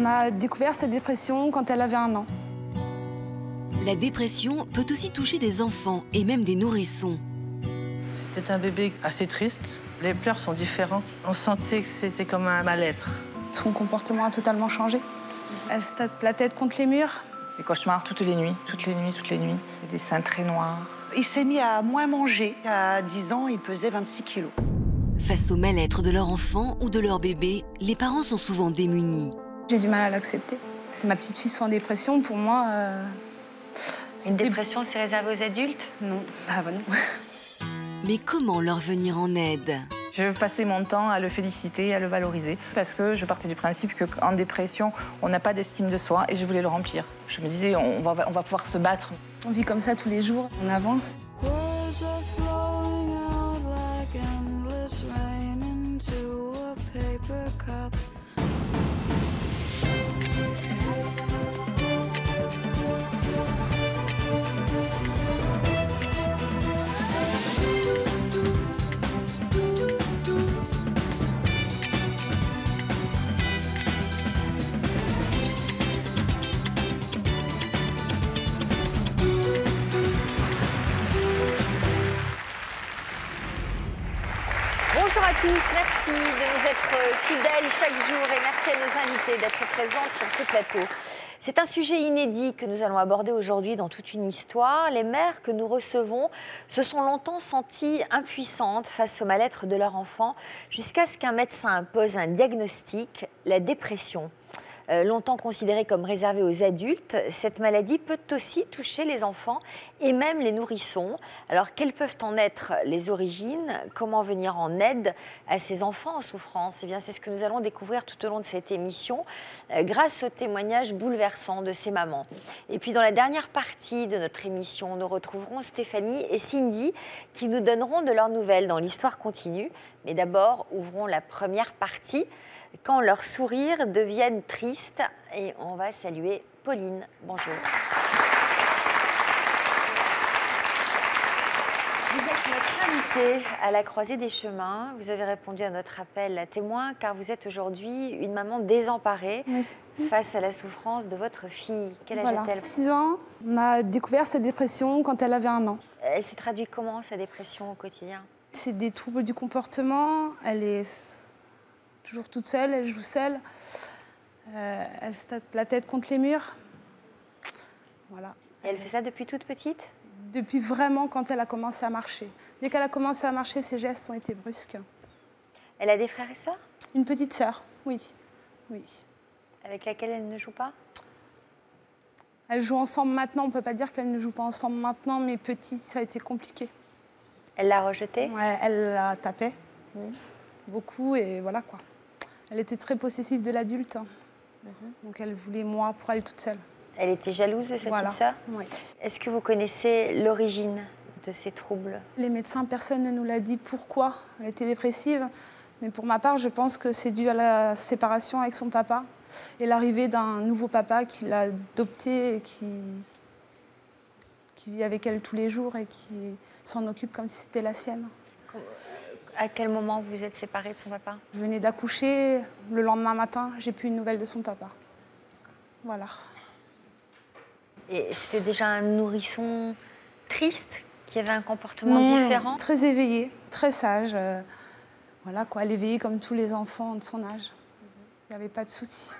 On a découvert sa dépression quand elle avait 1 an. La dépression peut aussi toucher des enfants et même des nourrissons. C'était un bébé assez triste. Les pleurs sont différents. On sentait que c'était comme un mal-être. Son comportement a totalement changé. Elle se tape la tête contre les murs. Des cauchemars toutes les nuits, toutes les nuits, toutes les nuits. Des seins très noirs. Il s'est mis à moins manger. À 10 ans, il pesait 26 kilos. Face au mal-être de leur enfant ou de leur bébé, les parents sont souvent démunis. J'ai du mal à l'accepter. Ma petite fille soit en dépression, pour moi... Une dépression, c'est réservé aux adultes? Non, bah non. Mais comment leur venir en aide? Je passais mon temps à le féliciter, à le valoriser, parce que je partais du principe qu'en dépression, on n'a pas d'estime de soi et je voulais le remplir. Je me disais, on va pouvoir se battre. On vit comme ça tous les jours, on avance. Bonjour à tous, merci de nous être fidèles chaque jour et merci à nos invités d'être présentes sur ce plateau. C'est un sujet inédit que nous allons aborder aujourd'hui dans toute une histoire. Les mères que nous recevons se sont longtemps senties impuissantes face au mal-être de leur enfant jusqu'à ce qu'un médecin pose un diagnostic, la dépression. Longtemps considérée comme réservée aux adultes, cette maladie peut aussi toucher les enfants et même les nourrissons. Alors, quelles peuvent en être les origines? Comment venir en aide à ces enfants en souffrance? Eh bien, c'est ce que nous allons découvrir tout au long de cette émission, grâce aux témoignages bouleversants de ces mamans. Et puis, dans la dernière partie de notre émission, nous retrouverons Stéphanie et Cindy qui nous donneront de leurs nouvelles dans l'histoire continue. Mais d'abord, ouvrons la première partie. Quand leurs sourires deviennent tristes. Et on va saluer Pauline. Bonjour. Vous êtes notre invitée à la croisée des chemins. Vous avez répondu à notre appel à témoin car vous êtes aujourd'hui une maman désemparée face à la souffrance de votre fille. Quel âge a-t-elle? 6 ans. On a découvert sa dépression quand elle avait 1 an. Elle se traduit comment, sa dépression au quotidien? C'est des troubles du comportement. Elle est toujours toute seule, elle joue seule. Elle se tape la tête contre les murs. Voilà. Et elle fait ça depuis toute petite? Depuis vraiment quand elle a commencé à marcher. Dès qu'elle a commencé à marcher, ses gestes ont été brusques. Elle a des frères et sœurs? Une petite sœur, oui. Oui. Avec laquelle elle ne joue pas? Elles jouent ensemble maintenant. On ne peut pas dire qu'elles ne jouent pas ensemble maintenant, mais petite, ça a été compliqué. Elle l'a rejetée? Ouais, elle la tapait. Beaucoup et voilà quoi. Elle était très possessive de l'adulte. Donc elle voulait moi pour elle toute seule. Elle était jalouse de sa petite sœur? Oui. Est-ce que vous connaissez l'origine de ces troubles? Les médecins, personne ne nous l'a dit pourquoi elle était dépressive. Mais pour ma part, je pense que c'est dû à la séparation avec son papa et l'arrivée d'un nouveau papa qui l'a adoptée et qui vit avec elle tous les jours et qui s'en occupe comme si c'était la sienne. À quel moment vous vous êtes séparée de son papa? Je venais d'accoucher, le lendemain matin, j'ai plus une nouvelle de son papa. Voilà. Et c'était déjà un nourrisson triste, qui avait un comportement différent? Très éveillé, très sage. Voilà quoi, elle éveillée comme tous les enfants de son âge. Il n'y avait pas de soucis.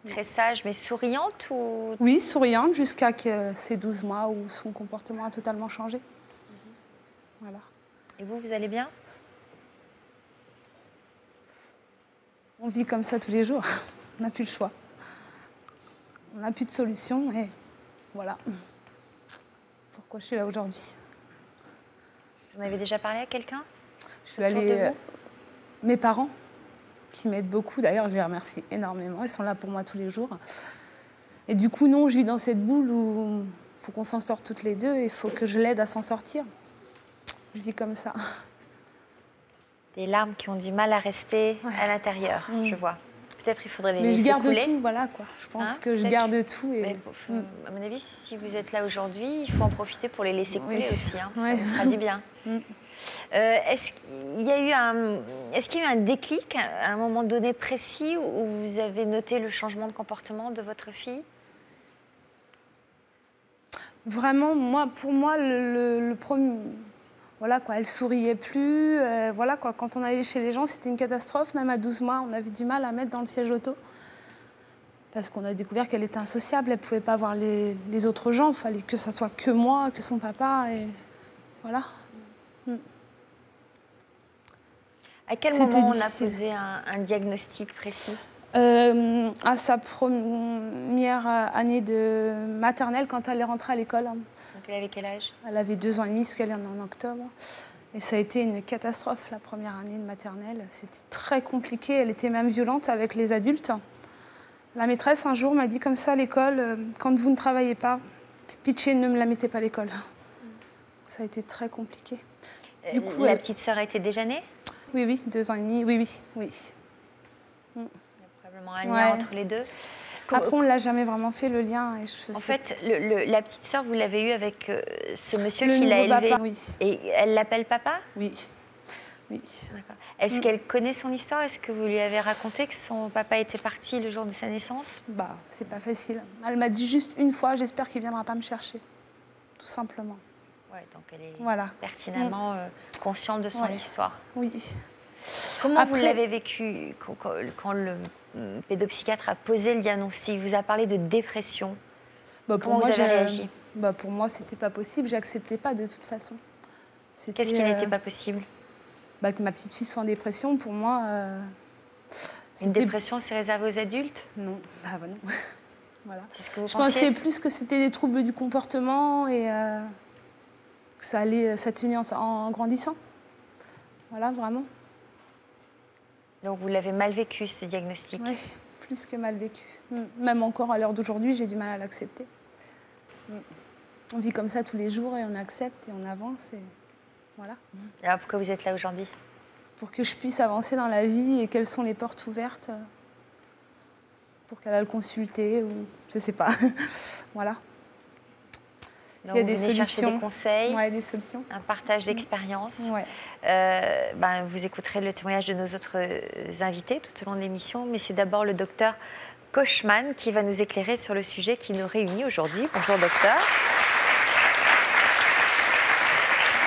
Très sage, mais souriante ou... Oui, souriante jusqu'à ses 12 mois où son comportement a totalement changé. Voilà. Et vous allez bien? On vit comme ça tous les jours. On n'a plus le choix. On n'a plus de solution et voilà. Pourquoi je suis là aujourd'hui. Vous en avez déjà parlé à quelqu'un? Je suis allée... Mes parents, qui m'aident beaucoup. D'ailleurs, je les remercie énormément. Ils sont là pour moi tous les jours. Et du coup, non, je vis dans cette boule où il faut qu'on s'en sorte toutes les deux et il faut que je l'aide à s'en sortir. Je vis comme ça. Des larmes qui ont du mal à rester à l'intérieur, je vois. peut-être il faudrait les Mais je laisser garde couler. tout, voilà quoi. Je pense que je peut-être. garde tout. Et... Mais, à mon avis, si vous êtes là aujourd'hui, il faut en profiter pour les laisser couler aussi. Hein. Ouais. Ça vous fera du bien. Est-ce qu'il y a eu un déclic à un moment donné précis où vous avez noté le changement de comportement de votre fille? Vraiment, pour moi, le premier... Voilà quoi, elle souriait plus. Voilà quoi, quand on allait chez les gens, c'était une catastrophe. Même à 12 mois, on avait du mal à mettre dans le siège auto. Parce qu'on a découvert qu'elle était insociable. Elle ne pouvait pas voir les autres gens. Il fallait que ça soit que moi, que son papa. Et voilà. À quel moment on a posé un diagnostic précis? À sa première année de maternelle, quand elle est rentrée à l'école. Donc elle avait quel âge? Elle avait 2 ans et demi, parce qu'elle est née en octobre. Et ça a été une catastrophe, la première année de maternelle. C'était très compliqué. Elle était même violente avec les adultes. La maîtresse, un jour, m'a dit comme ça à l'école, quand vous ne travaillez pas, pitchez, ne me la mettez pas à l'école. Ça a été très compliqué. Du coup, la petite sœur était déjà née? Oui, 2 ans et demi, oui. Il y a probablement un lien entre les deux. Après, on ne l'a jamais vraiment fait, le lien. En fait, la petite sœur, vous l'avez eue avec ce monsieur qui l'a élevée. Papa, oui. Et elle l'appelle papa? Oui. Est-ce qu'elle connaît son histoire? Est-ce que vous lui avez raconté que son papa était parti le jour de sa naissance? C'est pas facile. Elle m'a dit juste une fois, j'espère qu'il ne viendra pas me chercher. Tout simplement. Ouais, donc elle est pertinemment consciente de son histoire. Oui. Comment vous l'avez vécu quand le pédopsychiatre a posé le diagnostic? Il vous a parlé de dépression. Comment vous avez réagi? Pour moi, c'était pas possible. J'acceptais pas de toute façon. Qu'est-ce qui n'était pas possible? Que ma petite fille soit en dépression, pour moi... Une dépression, c'est réservé aux adultes? Non, non. Voilà. C'est ce que vous Je pensais plus que c'était des troubles du comportement et que ça allait s'atténuer en grandissant. Voilà, vraiment. Donc vous l'avez mal vécu, ce diagnostic? Oui, plus que mal vécu. Même encore à l'heure d'aujourd'hui, j'ai du mal à l'accepter. On vit comme ça tous les jours et on accepte et on avance. Et voilà. Alors pourquoi vous êtes là aujourd'hui? Pour que je puisse avancer dans la vie et quelles sont les portes ouvertes pour qu'elle aille le consulter ou je ne sais pas. Voilà. Donc, il y a des solutions. Chercher des conseils, des solutions. Un partage d'expérience. Vous écouterez le témoignage de nos autres invités tout au long de l'émission, mais c'est d'abord le docteur Kochman qui va nous éclairer sur le sujet qui nous réunit aujourd'hui. Bonjour docteur.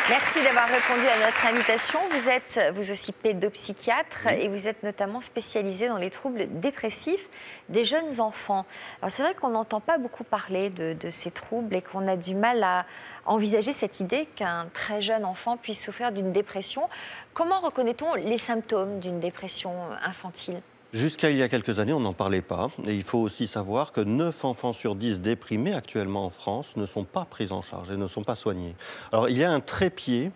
Merci d'avoir répondu à notre invitation. Vous êtes vous aussi pédopsychiatre et vous êtes notamment spécialisé dans les troubles dépressifs des jeunes enfants. Alors c'est vrai qu'on n'entend pas beaucoup parler de ces troubles et qu'on a du mal à envisager cette idée qu'un très jeune enfant puisse souffrir d'une dépression. Comment reconnaît-on les symptômes d'une dépression infantile ? Jusqu'à il y a quelques années, on n'en parlait pas. Et il faut aussi savoir que 9 enfants sur 10 déprimés actuellement en France ne sont pas pris en charge et ne sont pas soignés. Alors, il y a un trépied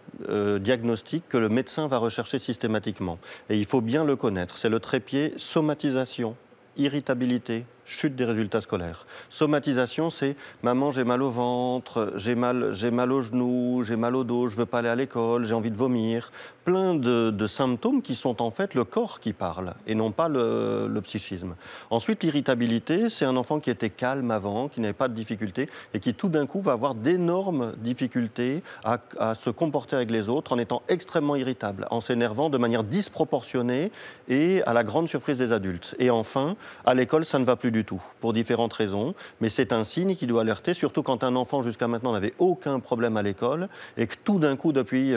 diagnostique que le médecin va rechercher systématiquement. Et il faut bien le connaître. C'est le trépied somatisation, irritabilité, chute des résultats scolaires. Somatisation, c'est « maman, j'ai mal au ventre, j'ai mal au genou, j'ai mal au dos, je ne veux pas aller à l'école, j'ai envie de vomir ». Plein de symptômes qui sont en fait le corps qui parle et non pas le psychisme. Ensuite, l'irritabilité, c'est un enfant qui était calme avant, qui n'avait pas de difficultés et qui tout d'un coup va avoir d'énormes difficultés à se comporter avec les autres en étant extrêmement irritable, en s'énervant de manière disproportionnée et à la grande surprise des adultes. Et enfin, à l'école, ça ne va plus du tout, pour différentes raisons, mais c'est un signe qui doit alerter, surtout quand un enfant jusqu'à maintenant n'avait aucun problème à l'école et que tout d'un coup, depuis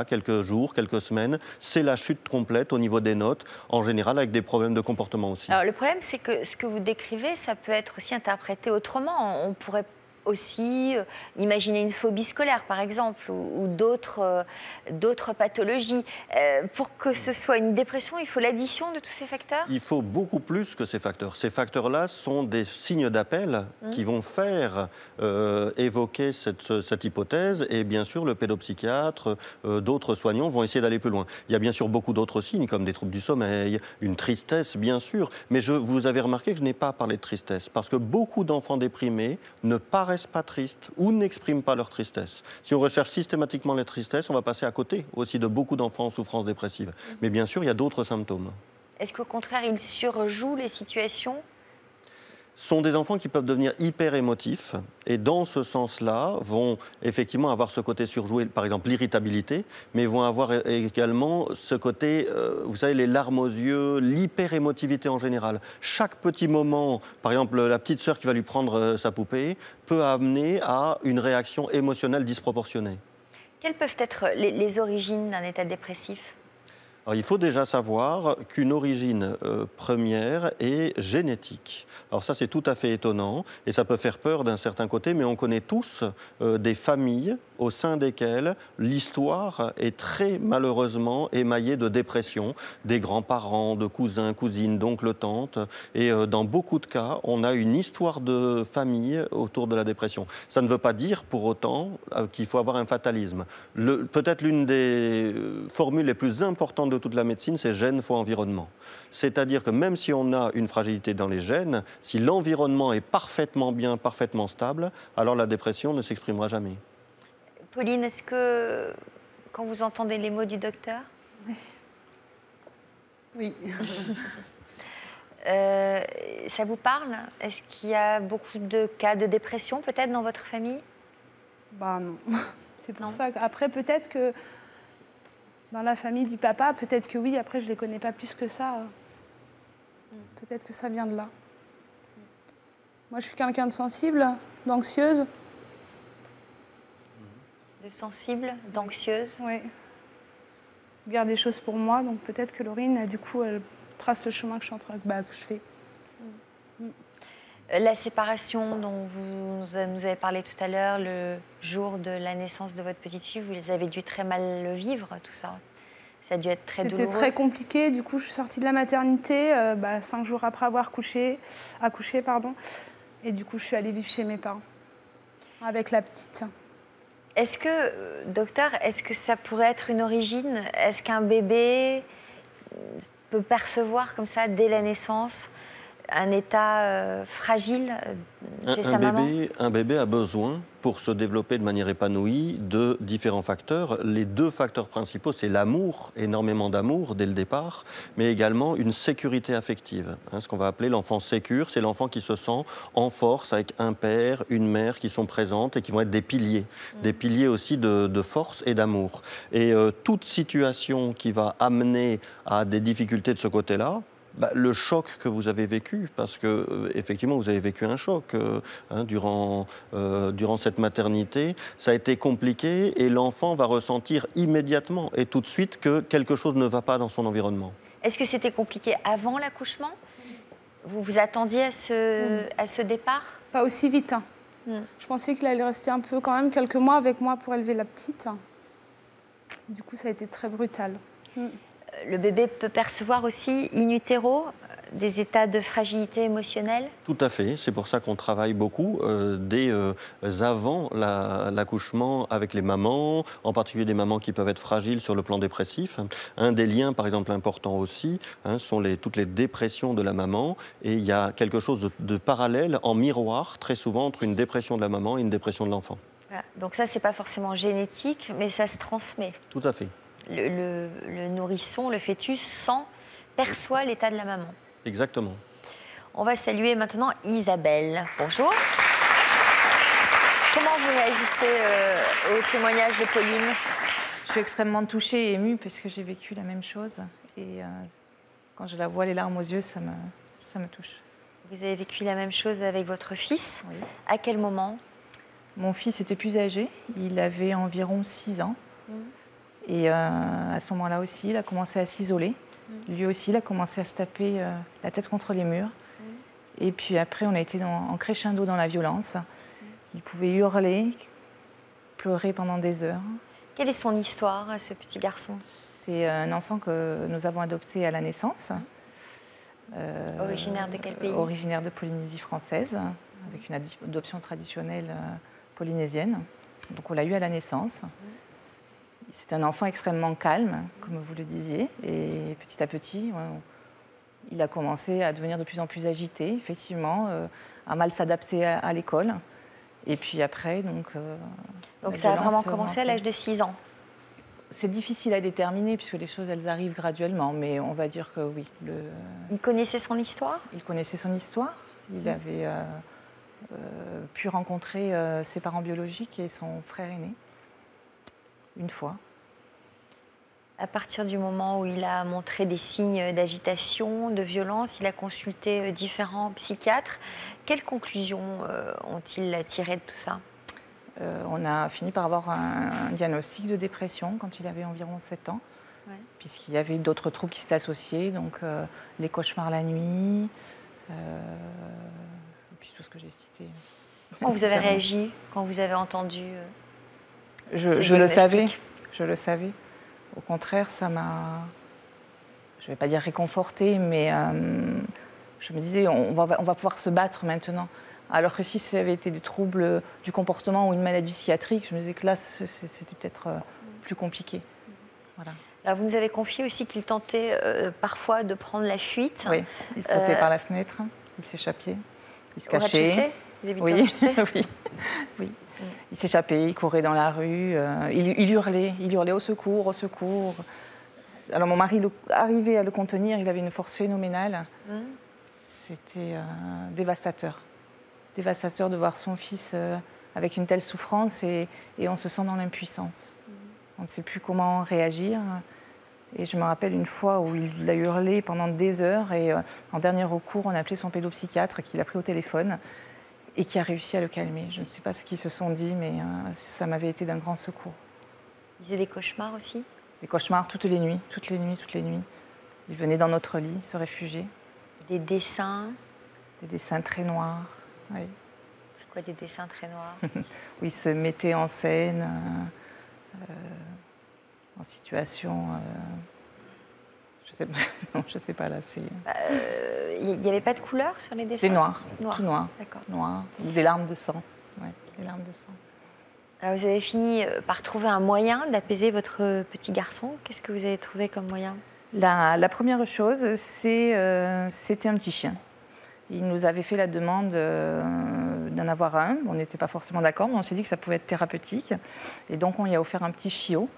quelques jours, quelques semaines, c'est la chute complète au niveau des notes, en général avec des problèmes de comportement aussi. Alors le problème, c'est que ce que vous décrivez, ça peut être aussi interprété autrement. On pourrait aussi imaginer une phobie scolaire, par exemple, ou d'autres pathologies. Pour que ce soit une dépression, il faut l'addition de tous ces facteurs ? Il faut beaucoup plus que ces facteurs. Ces facteurs-là sont des signes d'appel qui vont faire évoquer cette hypothèse. Et bien sûr, le pédopsychiatre, d'autres soignants vont essayer d'aller plus loin. Il y a bien sûr beaucoup d'autres signes, comme des troubles du sommeil, une tristesse, bien sûr. Mais vous avez remarqué que je n'ai pas parlé de tristesse, parce que beaucoup d'enfants déprimés ne paraissent pas tristes ou n'expriment pas leur tristesse. Si on recherche systématiquement les tristesses, on va passer à côté aussi de beaucoup d'enfants en souffrance dépressive. Mais bien sûr, il y a d'autres symptômes. Est-ce qu'au contraire, ils surjouent les situations? Sont des enfants qui peuvent devenir hyper émotifs et dans ce sens-là vont effectivement avoir ce côté surjoué, par exemple l'irritabilité, mais vont avoir également ce côté, vous savez, les larmes aux yeux, l'hyper-émotivité en général. Chaque petit moment, par exemple la petite sœur qui va lui prendre sa poupée, peut amener à une réaction émotionnelle disproportionnée. Quelles peuvent être les origines d'un état dépressif? Alors, il faut déjà savoir qu'une origine première est génétique. Alors ça, c'est tout à fait étonnant et ça peut faire peur d'un certain côté, mais on connaît tous des familles au sein desquelles l'histoire est très malheureusement émaillée de dépression, des grands-parents, de cousins, cousines, d'oncles, tantes. Et dans beaucoup de cas, on a une histoire de famille autour de la dépression. Ça ne veut pas dire pour autant qu'il faut avoir un fatalisme. Peut-être l'une des formules les plus importantes de toute la médecine, c'est gènes fois environnement. C'est-à-dire que même si on a une fragilité dans les gènes, si l'environnement est parfaitement bien, parfaitement stable, alors la dépression ne s'exprimera jamais. Pauline, est-ce que, quand vous entendez les mots du docteur? Oui. Ça vous parle? Est-ce qu'il y a beaucoup de cas de dépression peut-être dans votre famille? Bah non. C'est pour ça qu'après, peut-être que dans la famille du papa, peut-être que oui, après je ne les connais pas plus que ça. Peut-être que ça vient de là. Moi, je suis quelqu'un de sensible, d'anxieuse. De sensible, d'anxieuse? Oui. Je garde des choses pour moi, donc peut-être que Laurine, du coup, elle trace le chemin que que je fais. La séparation dont vous nous avez parlé tout à l'heure, le jour de la naissance de votre petite fille, vous les avez dû très mal le vivre, tout ça? Ça a dû être très douloureux? C'était très compliqué. Du coup, je suis sortie de la maternité 5 jours après avoir accouché. Et du coup, je suis allée vivre chez mes parents avec la petite. Est-ce que, docteur, est-ce que ça pourrait être une origine? Est-ce qu'un bébé peut percevoir comme ça, dès la naissance, un état fragile chez sa maman? Un bébé a besoin, pour se développer de manière épanouie, de différents facteurs. Les 2 facteurs principaux, c'est l'amour, énormément d'amour dès le départ, mais également une sécurité affective. Ce qu'on va appeler l'enfant sécure, c'est l'enfant qui se sent en force avec un père, une mère qui sont présentes et qui vont être des piliers aussi de force et d'amour. Et toute situation qui va amener à des difficultés de ce côté-là, le choc que vous avez vécu, parce que effectivement vous avez vécu un choc durant cette maternité, ça a été compliqué et l'enfant va ressentir immédiatement et tout de suite que quelque chose ne va pas dans son environnement. Est-ce que c'était compliqué avant l'accouchement? Vous vous attendiez à ce départ? Pas aussi vite. Je pensais qu'il allait rester un peu quand même quelques mois avec moi pour élever la petite. Du coup, ça a été très brutal. Le bébé peut percevoir aussi, in utero, des états de fragilité émotionnelle? Tout à fait, c'est pour ça qu'on travaille beaucoup dès avant l'accouchement avec les mamans, en particulier des mamans qui peuvent être fragiles sur le plan dépressif. Un des liens, par exemple, important aussi, sont toutes les dépressions de la maman. Et il y a quelque chose de parallèle, en miroir, très souvent, entre une dépression de la maman et une dépression de l'enfant. Voilà. Donc ça, c'est pas forcément génétique, mais ça se transmet. Tout à fait. Le nourrisson, le fœtus, perçoit l'état de la maman. Exactement. On va saluer maintenant Isabelle. Bonjour. Comment vous réagissez au témoignage de Pauline? Je suis extrêmement touchée et émue parce que j'ai vécu la même chose. Et quand je la vois, les larmes aux yeux, ça me touche. Vous avez vécu la même chose avec votre fils? Oui. À quel moment? Mon fils était plus âgé. Il avait environ 6 ans. Et à ce moment-là aussi, il a commencé à s'isoler. Lui aussi, il a commencé à se taper la tête contre les murs. Et puis après, on a été en crescendo dans la violence. Il pouvait hurler, pleurer pendant des heures. Quelle est son histoire, ce petit garçon? C'est un enfant que nous avons adopté à la naissance. Originaire de quel pays? Originaire de Polynésie française, avec une adoption traditionnelle polynésienne. Donc on l'a eu à la naissance. C'est un enfant extrêmement calme, comme vous le disiez, et petit à petit, il a commencé à devenir de plus en plus agité, effectivement, à mal s'adapter à l'école. Et puis après, donc ça a vraiment commencé à l'âge de 6 ans? C'est difficile à déterminer puisque les choses, elles arrivent graduellement, mais on va dire que oui. Il connaissait son histoire? Il connaissait son histoire. Il avait pu rencontrer ses parents biologiques et son frère aîné, une fois. À partir du moment où il a montré des signes d'agitation, de violence, il a consulté différents psychiatres. Quelles conclusions ont-ils tirées de tout ça? On a fini par avoir un diagnostic de dépression quand il avait environ 7 ans, puisqu'il y avait d'autres troubles qui s'étaient associés, donc les cauchemars la nuit, et puis tout ce que j'ai cité. Comment vous avez réagi quand vous avez entendu je le savais, je le savais. Au contraire, ça m'a, je ne vais pas dire réconfortée, mais je me disais, on va pouvoir se battre maintenant. Alors que si ça avait été des troubles du comportement ou une maladie psychiatrique, je me disais que là, c'était peut-être plus compliqué. Voilà. Alors vous nous avez confié aussi qu'il tentait parfois de prendre la fuite. Oui, il sautait par la fenêtre, il s'échappait, il se cachait. Vous habitez au rez-de-chaussée ? Oui, oui. Il s'échappait, il courait dans la rue, il hurlait au secours, au secours. Alors mon mari arrivait à le contenir, il avait une force phénoménale. C'était dévastateur. Dévastateur de voir son fils avec une telle souffrance et on se sent dans l'impuissance. On ne sait plus comment réagir. Et je me rappelle une fois où il a hurlé pendant des heures et en dernier recours, on a appelé son pédopsychiatre qui l'a pris au téléphone et qui a réussi à le calmer. Je ne sais pas ce qu'ils se sont dit, mais ça m'avait été d'un grand secours. Il faisait des cauchemars aussi? Des cauchemars toutes les nuits. Il venait dans notre lit, se réfugier. Des dessins? Des dessins très noirs, oui. C'est quoi des dessins très noirs? Où il se mettait en scène, en situation... je sais pas là. Il n'y avait pas de couleur sur les dessins? C'était noir, tout noir. D'accord. Noir, ou des larmes de sang. Ouais, des larmes de sang. Alors vous avez fini par trouver un moyen d'apaiser votre petit garçon. Qu'est-ce que vous avez trouvé comme moyen? La première chose, c'était un petit chien. Il nous avait fait la demande d'en avoir un. On n'était pas forcément d'accord, mais on s'est dit que ça pouvait être thérapeutique. Et donc on lui a offert un petit chiot.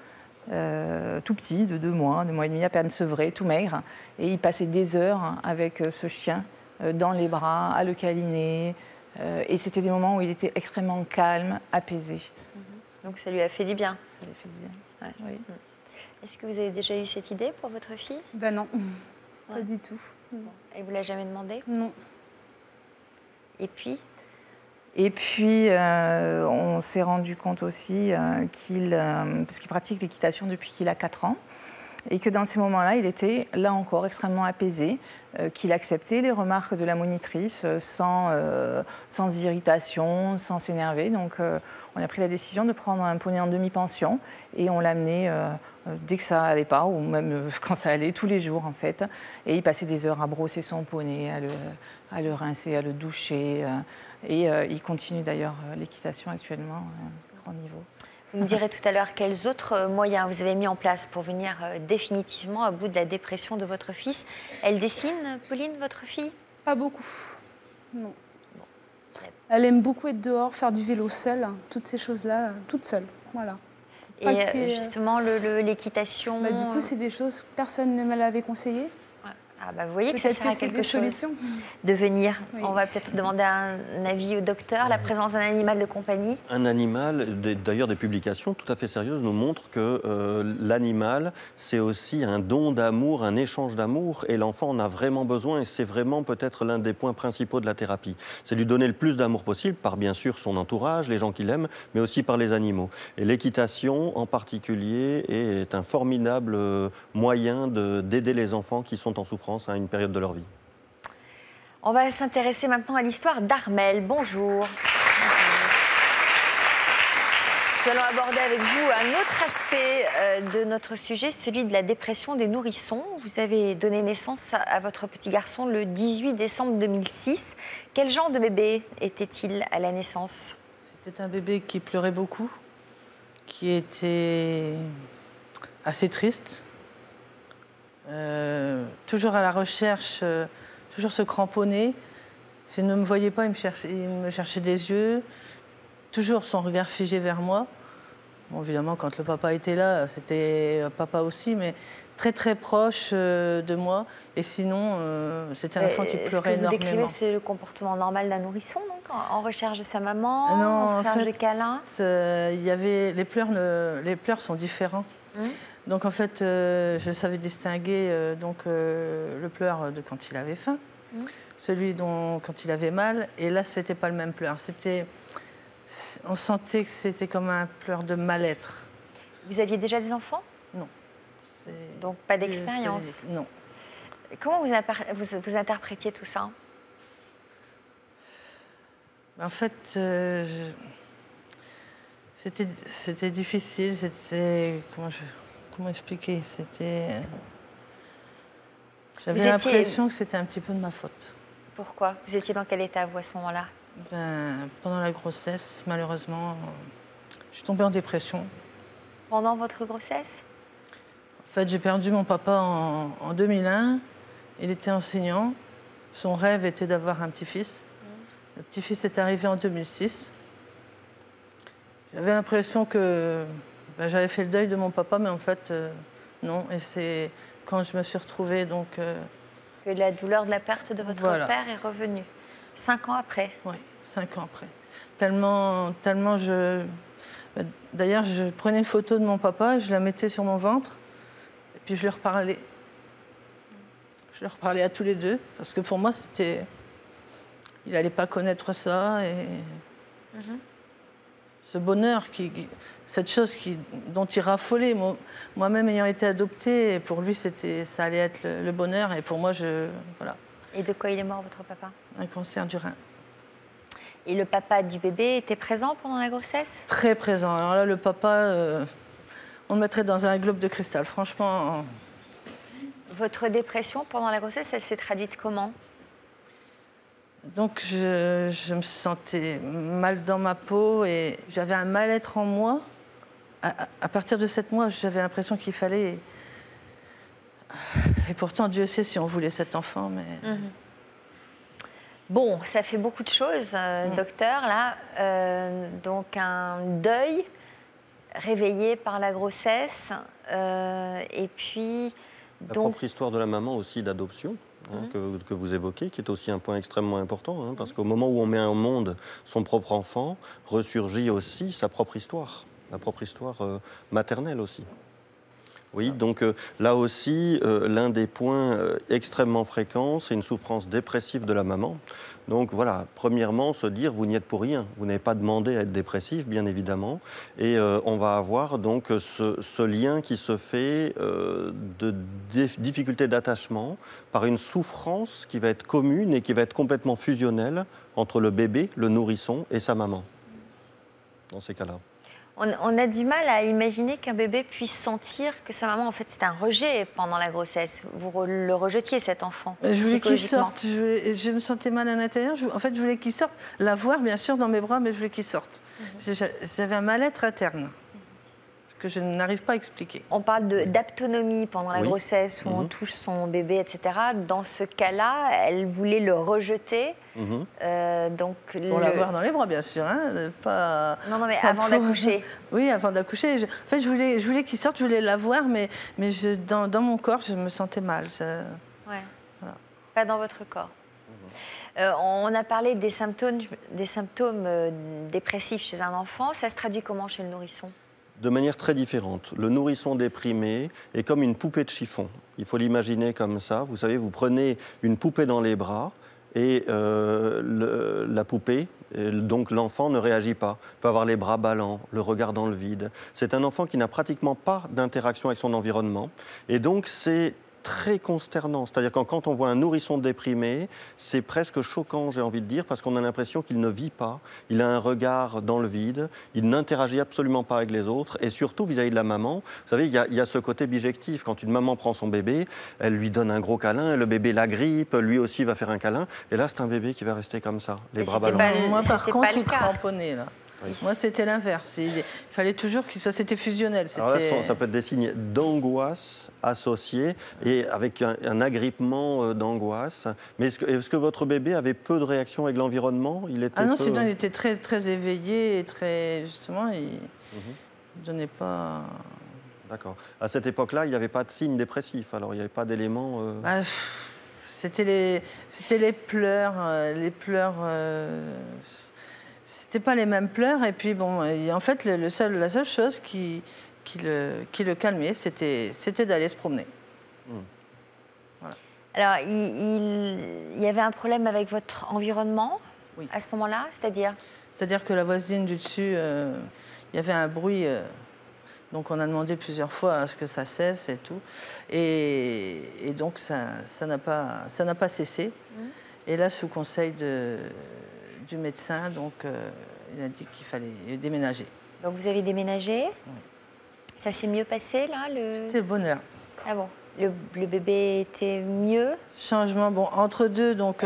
Tout petit, de 2 mois et demi, à peine sevré, tout maigre. Et il passait des heures avec ce chien dans les bras, à le câliner. Et c'était des moments où il était extrêmement calme, apaisé. Donc ça lui a fait du bien? Ça lui a fait du bien, ouais. Oui. Est-ce que vous avez déjà eu cette idée pour votre fille? Ben non, pas du tout. Bon. Elle vous l'a jamais demandé? Non. Et puis? Et puis, on s'est rendu compte aussi parce qu'il pratique l'équitation depuis qu'il a 4 ans, et que dans ces moments-là, il était, là encore, extrêmement apaisé, qu'il acceptait les remarques de la monitrice sans irritation, sans s'énerver. Donc, on a pris la décision de prendre un poney en demi-pension, et on l'amenait dès que ça allait pas, ou même quand ça allait, tous les jours, en fait. Et il passait des heures à brosser son poney, à le rincer, à le doucher. Et il continue d'ailleurs l'équitation actuellement à grand niveau. Vous me direz tout à l'heure quels autres moyens vous avez mis en place pour venir définitivement à bout de la dépression de votre fils. Elle dessine, Pauline, votre fille? Pas beaucoup, non. Elle aime beaucoup être dehors, faire du vélo seule, toutes ces choses-là, toute seule, voilà. Et justement, l'équitation... Bah, du coup, c'est des choses que personne ne me l'avait conseillé. Ah bah vous voyez que ça sert à quelque chose solutions. De venir. Oui. On va peut-être demander un avis au docteur, la présence d'un animal de compagnie. Un animal, d'ailleurs des publications tout à fait sérieuses nous montrent que l'animal, c'est aussi un don d'amour, un échange d'amour, et l'enfant en a vraiment besoin, et c'est vraiment peut-être l'un des points principaux de la thérapie. C'est lui donner le plus d'amour possible, par bien sûr son entourage, les gens qu'il aime, mais aussi par les animaux. Et l'équitation en particulier est un formidable moyen d'aider les enfants qui sont en souffrance à une période de leur vie. On va s'intéresser maintenant à l'histoire d'Armel. Bonjour. Nous allons aborder avec vous un autre aspect de notre sujet, celui de la dépression des nourrissons. Vous avez donné naissance à votre petit garçon le 18 décembre 2006. Quel genre de bébé était-il à la naissance? C'était un bébé qui pleurait beaucoup, qui était assez triste. Toujours à la recherche, toujours se cramponner. S'il ne me voyait pas, il me cherchait des yeux, toujours son regard figé vers moi. Bon, évidemment, quand le papa était là, c'était papa aussi, mais très très proche de moi. Et sinon, c'était un enfant qui pleurait énormément. Ce que vous décrivez, c'est le comportement normal d'un nourrisson, donc, en recherche de sa maman, non, en en recherche fait, de câlins. Il y avait les pleurs sont différents. Donc en fait, je savais distinguer le pleur de quand il avait faim, celui quand il avait mal, et là c'était pas le même pleur. On sentait que c'était comme un pleur de mal-être. Vous aviez déjà des enfants? Non. Donc pas d'expérience? Non. Comment vous interprétiez tout ça? En fait, c'était difficile. Comment expliquer? J'avais l'impression que c'était un petit peu de ma faute. Pourquoi? Vous étiez dans quel état, vous, à ce moment-là? Pendant la grossesse, malheureusement, je suis tombée en dépression. Pendant votre grossesse? En fait, j'ai perdu mon papa en 2001. Il était enseignant. Son rêve était d'avoir un petit-fils. Le petit-fils est arrivé en 2006. J'avais l'impression que j'avais fait le deuil de mon papa, mais en fait, non. Et c'est quand je me suis retrouvée, donc... Que la douleur de la perte de votre père est revenue. 5 ans après? Oui, 5 ans après. Tellement je... D'ailleurs, je prenais une photo de mon papa, je la mettais sur mon ventre, et puis je leur parlais. Je leur parlais à tous les deux, parce que pour moi, c'était... Il n'allait pas connaître ça, et... Ce bonheur, cette chose dont il raffolait, moi-même ayant été adoptée, pour lui, ça allait être le bonheur, et pour moi, voilà. Et de quoi il est mort, votre papa? Un cancer du rein. Et le papa du bébé était présent pendant la grossesse? Très présent. Alors là, le papa, on le mettrait dans un globe de cristal, franchement. Votre dépression pendant la grossesse, elle s'est traduite comment? Donc, je me sentais mal dans ma peau et j'avais un mal-être en moi. À partir de 7 mois, j'avais l'impression qu'il fallait... Et pourtant, Dieu sait si on voulait cet enfant, mais... Bon, ça fait beaucoup de choses, docteur, là. Donc, un deuil réveillé par la grossesse. Et puis... La propre histoire de la maman aussi d'adoption. Que vous évoquez, qui est aussi un point extrêmement important, parce qu'au moment où on met au monde son propre enfant, ressurgit aussi sa propre histoire, la propre histoire maternelle aussi. Oui, donc là aussi, l'un des points extrêmement fréquents, c'est une souffrance dépressive de la maman. Donc voilà, premièrement, se dire, vous n'y êtes pour rien. Vous n'avez pas demandé à être dépressif, bien évidemment. Et on va avoir donc ce lien qui se fait de difficulté d'attachement par une souffrance qui va être commune et qui va être complètement fusionnelle entre le bébé, le nourrisson et sa maman, dans ces cas-là. On a du mal à imaginer qu'un bébé puisse sentir que sa maman, en fait, c'est un rejet pendant la grossesse. Vous le rejetiez, cet enfant. Je voulais qu'il sorte. Je me sentais mal à l'intérieur. En fait, je voulais qu'il sorte. La voir, bien sûr, dans mes bras, mais je voulais qu'il sorte. J'avais un mal-être interne que je n'arrive pas à expliquer. On parle d'aptonomie pendant la grossesse, où on touche son bébé, etc. Dans ce cas-là, elle voulait le rejeter. Donc pour l'avoir dans les bras, bien sûr. Pas, non, mais avant d'accoucher. Oui, avant d'accoucher. En fait, je voulais qu'il sorte, je voulais l'avoir, mais dans mon corps, je me sentais mal. Voilà. Pas dans votre corps. On a parlé des symptômes dépressifs chez un enfant. Ça se traduit comment chez le nourrisson? De manière très différente. Le nourrisson déprimé est comme une poupée de chiffon. Il faut l'imaginer comme ça. Vous savez, vous prenez une poupée dans les bras et la poupée, donc l'enfant, ne réagit pas. Il peut avoir les bras ballants, le regard dans le vide. C'est un enfant qui n'a pratiquement pas d'interaction avec son environnement. Et donc, c'est très consternant. C'est-à-dire que quand on voit un nourrisson déprimé, c'est presque choquant, j'ai envie de dire, parce qu'on a l'impression qu'il ne vit pas, il a un regard dans le vide, il n'interagit absolument pas avec les autres, et surtout vis-à-vis de la maman. Vous savez, il y a ce côté bijectif. Quand une maman prend son bébé, elle lui donne un gros câlin, le bébé l'agrippe, lui aussi va faire un câlin, et là, c'est un bébé qui va rester comme ça, les bras ballants. Moi, par contre, il cramponnait, là. Oui. Moi, c'était l'inverse. Il fallait toujours que ça, c'était fusionnel. Alors là, ça peut être des signes d'angoisse associés et avec un agrippement d'angoisse. Mais est-ce que votre bébé avait peu de réaction avec l'environnement? Ah non, sinon, il était très, très éveillé et très... Justement, Je donnais pas... D'accord. À cette époque-là, il n'y avait pas de signes dépressifs, alors il n'y avait pas d'éléments... Bah, c'était les pleurs. C'était pas les mêmes pleurs. Et puis, bon, en fait, la seule chose qui le calmait, c'était d'aller se promener. Voilà. Alors, il y avait un problème avec votre environnement à ce moment-là, c'est-à-dire? C'est-à-dire que la voisine du dessus, il y avait un bruit... donc on a demandé plusieurs fois à ce que ça cesse et tout. Et donc ça n'a pas cessé. Et là, sous conseil du médecin, donc, il a dit qu'il fallait déménager. Donc vous avez déménagé? Oui. Ça s'est mieux passé là C'était le bonheur. Ah bon? Le bébé était mieux? Changement, bon, entre deux, donc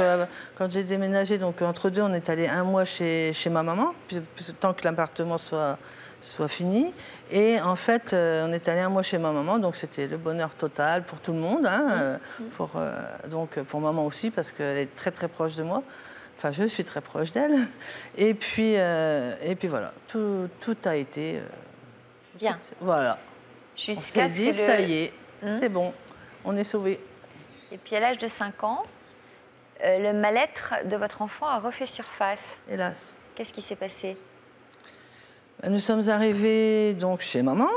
quand j'ai déménagé, donc entre deux, on est allé 1 mois chez ma maman, tant que l'appartement soit fini. Et en fait, on est allé 1 mois chez ma maman, donc c'était le bonheur total pour tout le monde, hein, donc pour maman aussi, parce qu'elle est très très proche de moi. Enfin, je suis très proche d'elle. Et puis voilà, tout a été... bien. Voilà. Jusqu'à on s'est dit, ça y est, c'est bon, on est sauvés. Et puis à l'âge de 5 ans, le mal-être de votre enfant a refait surface. Hélas. Qu'est-ce qui s'est passé? Nous sommes arrivés donc chez maman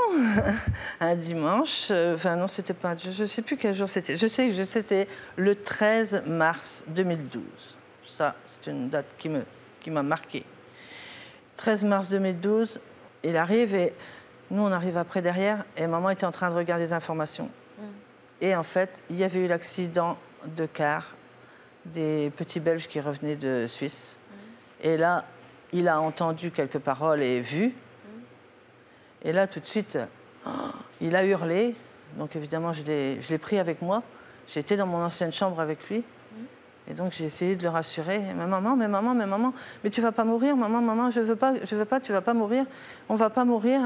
un dimanche. Enfin non, c'était pas. Je ne sais plus quel jour c'était. Je sais que c'était le 13 mars 2012. Ça, c'est une date qui m'a marquée. 13 mars 2012, il arrive et nous on arrive après derrière et maman était en train de regarder les informations. Et en fait, il y avait eu l'accident de car des petits Belges qui revenaient de Suisse. Et là, il a entendu quelques paroles et vu. Et là, tout de suite, il a hurlé. Donc, évidemment, je l'ai pris avec moi. J'étais dans mon ancienne chambre avec lui. Et donc, j'ai essayé de le rassurer. Mais maman, mais tu vas pas mourir, maman, je veux pas, tu vas pas mourir. On va pas mourir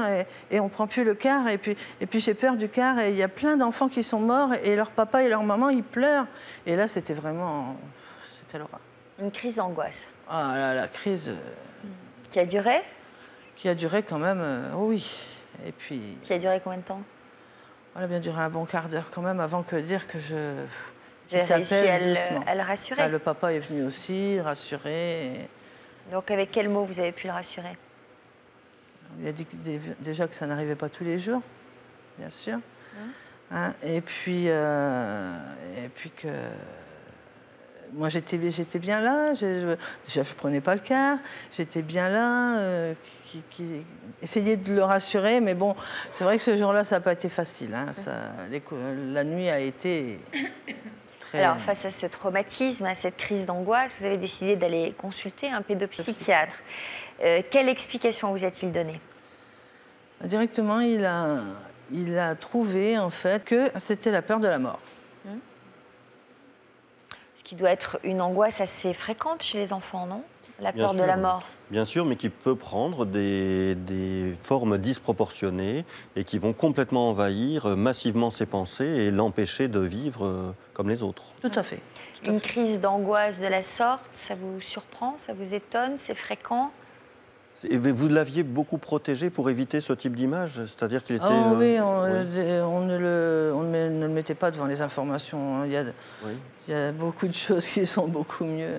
et on prend plus le car. Et puis j'ai peur du car. Et il y a plein d'enfants qui sont morts et leur papa et leur maman, ils pleurent. Et là, c'était vraiment... C'était l'horreur. Une crise d'angoisse. Ah là, la crise... Qui a duré? Qui a duré quand même, oui. Et puis... Qui a duré combien de temps? Elle a bien duré un bon quart d'heure quand même avant que dire que je... Vous avez réussi à le rassurer? Ah, le papa est venu aussi, rassurer. Et... Donc avec quels mots vous avez pu le rassurer? On lui a dit déjà que ça n'arrivait pas tous les jours, bien sûr. Hein, et puis que... Moi, j'étais bien là, je prenais pas le car, j'étais bien là, essayait de le rassurer, mais bon, c'est vrai que ce jour-là, ça n'a pas été facile. Hein, la nuit a été très... Alors, face à ce traumatisme, à cette crise d'angoisse, vous avez décidé d'aller consulter un pédopsychiatre. Quelle explication vous a-t-il donnée? Directement, il a trouvé, en fait, que c'était la peur de la mort. Qui doit être une angoisse assez fréquente chez les enfants, non? La peur de la mort. Bien sûr, mais qui peut prendre des formes disproportionnées et qui vont complètement envahir massivement ses pensées et l'empêcher de vivre comme les autres. Tout à fait. Une crise d'angoisse de la sorte, ça vous surprend, ça vous étonne, c'est fréquent? Et vous l'aviez beaucoup protégé pour éviter ce type d'image? C'est-à-dire qu'il était... Oh oui, on ne le mettait pas devant les informations. Il y a beaucoup de choses qui sont beaucoup mieux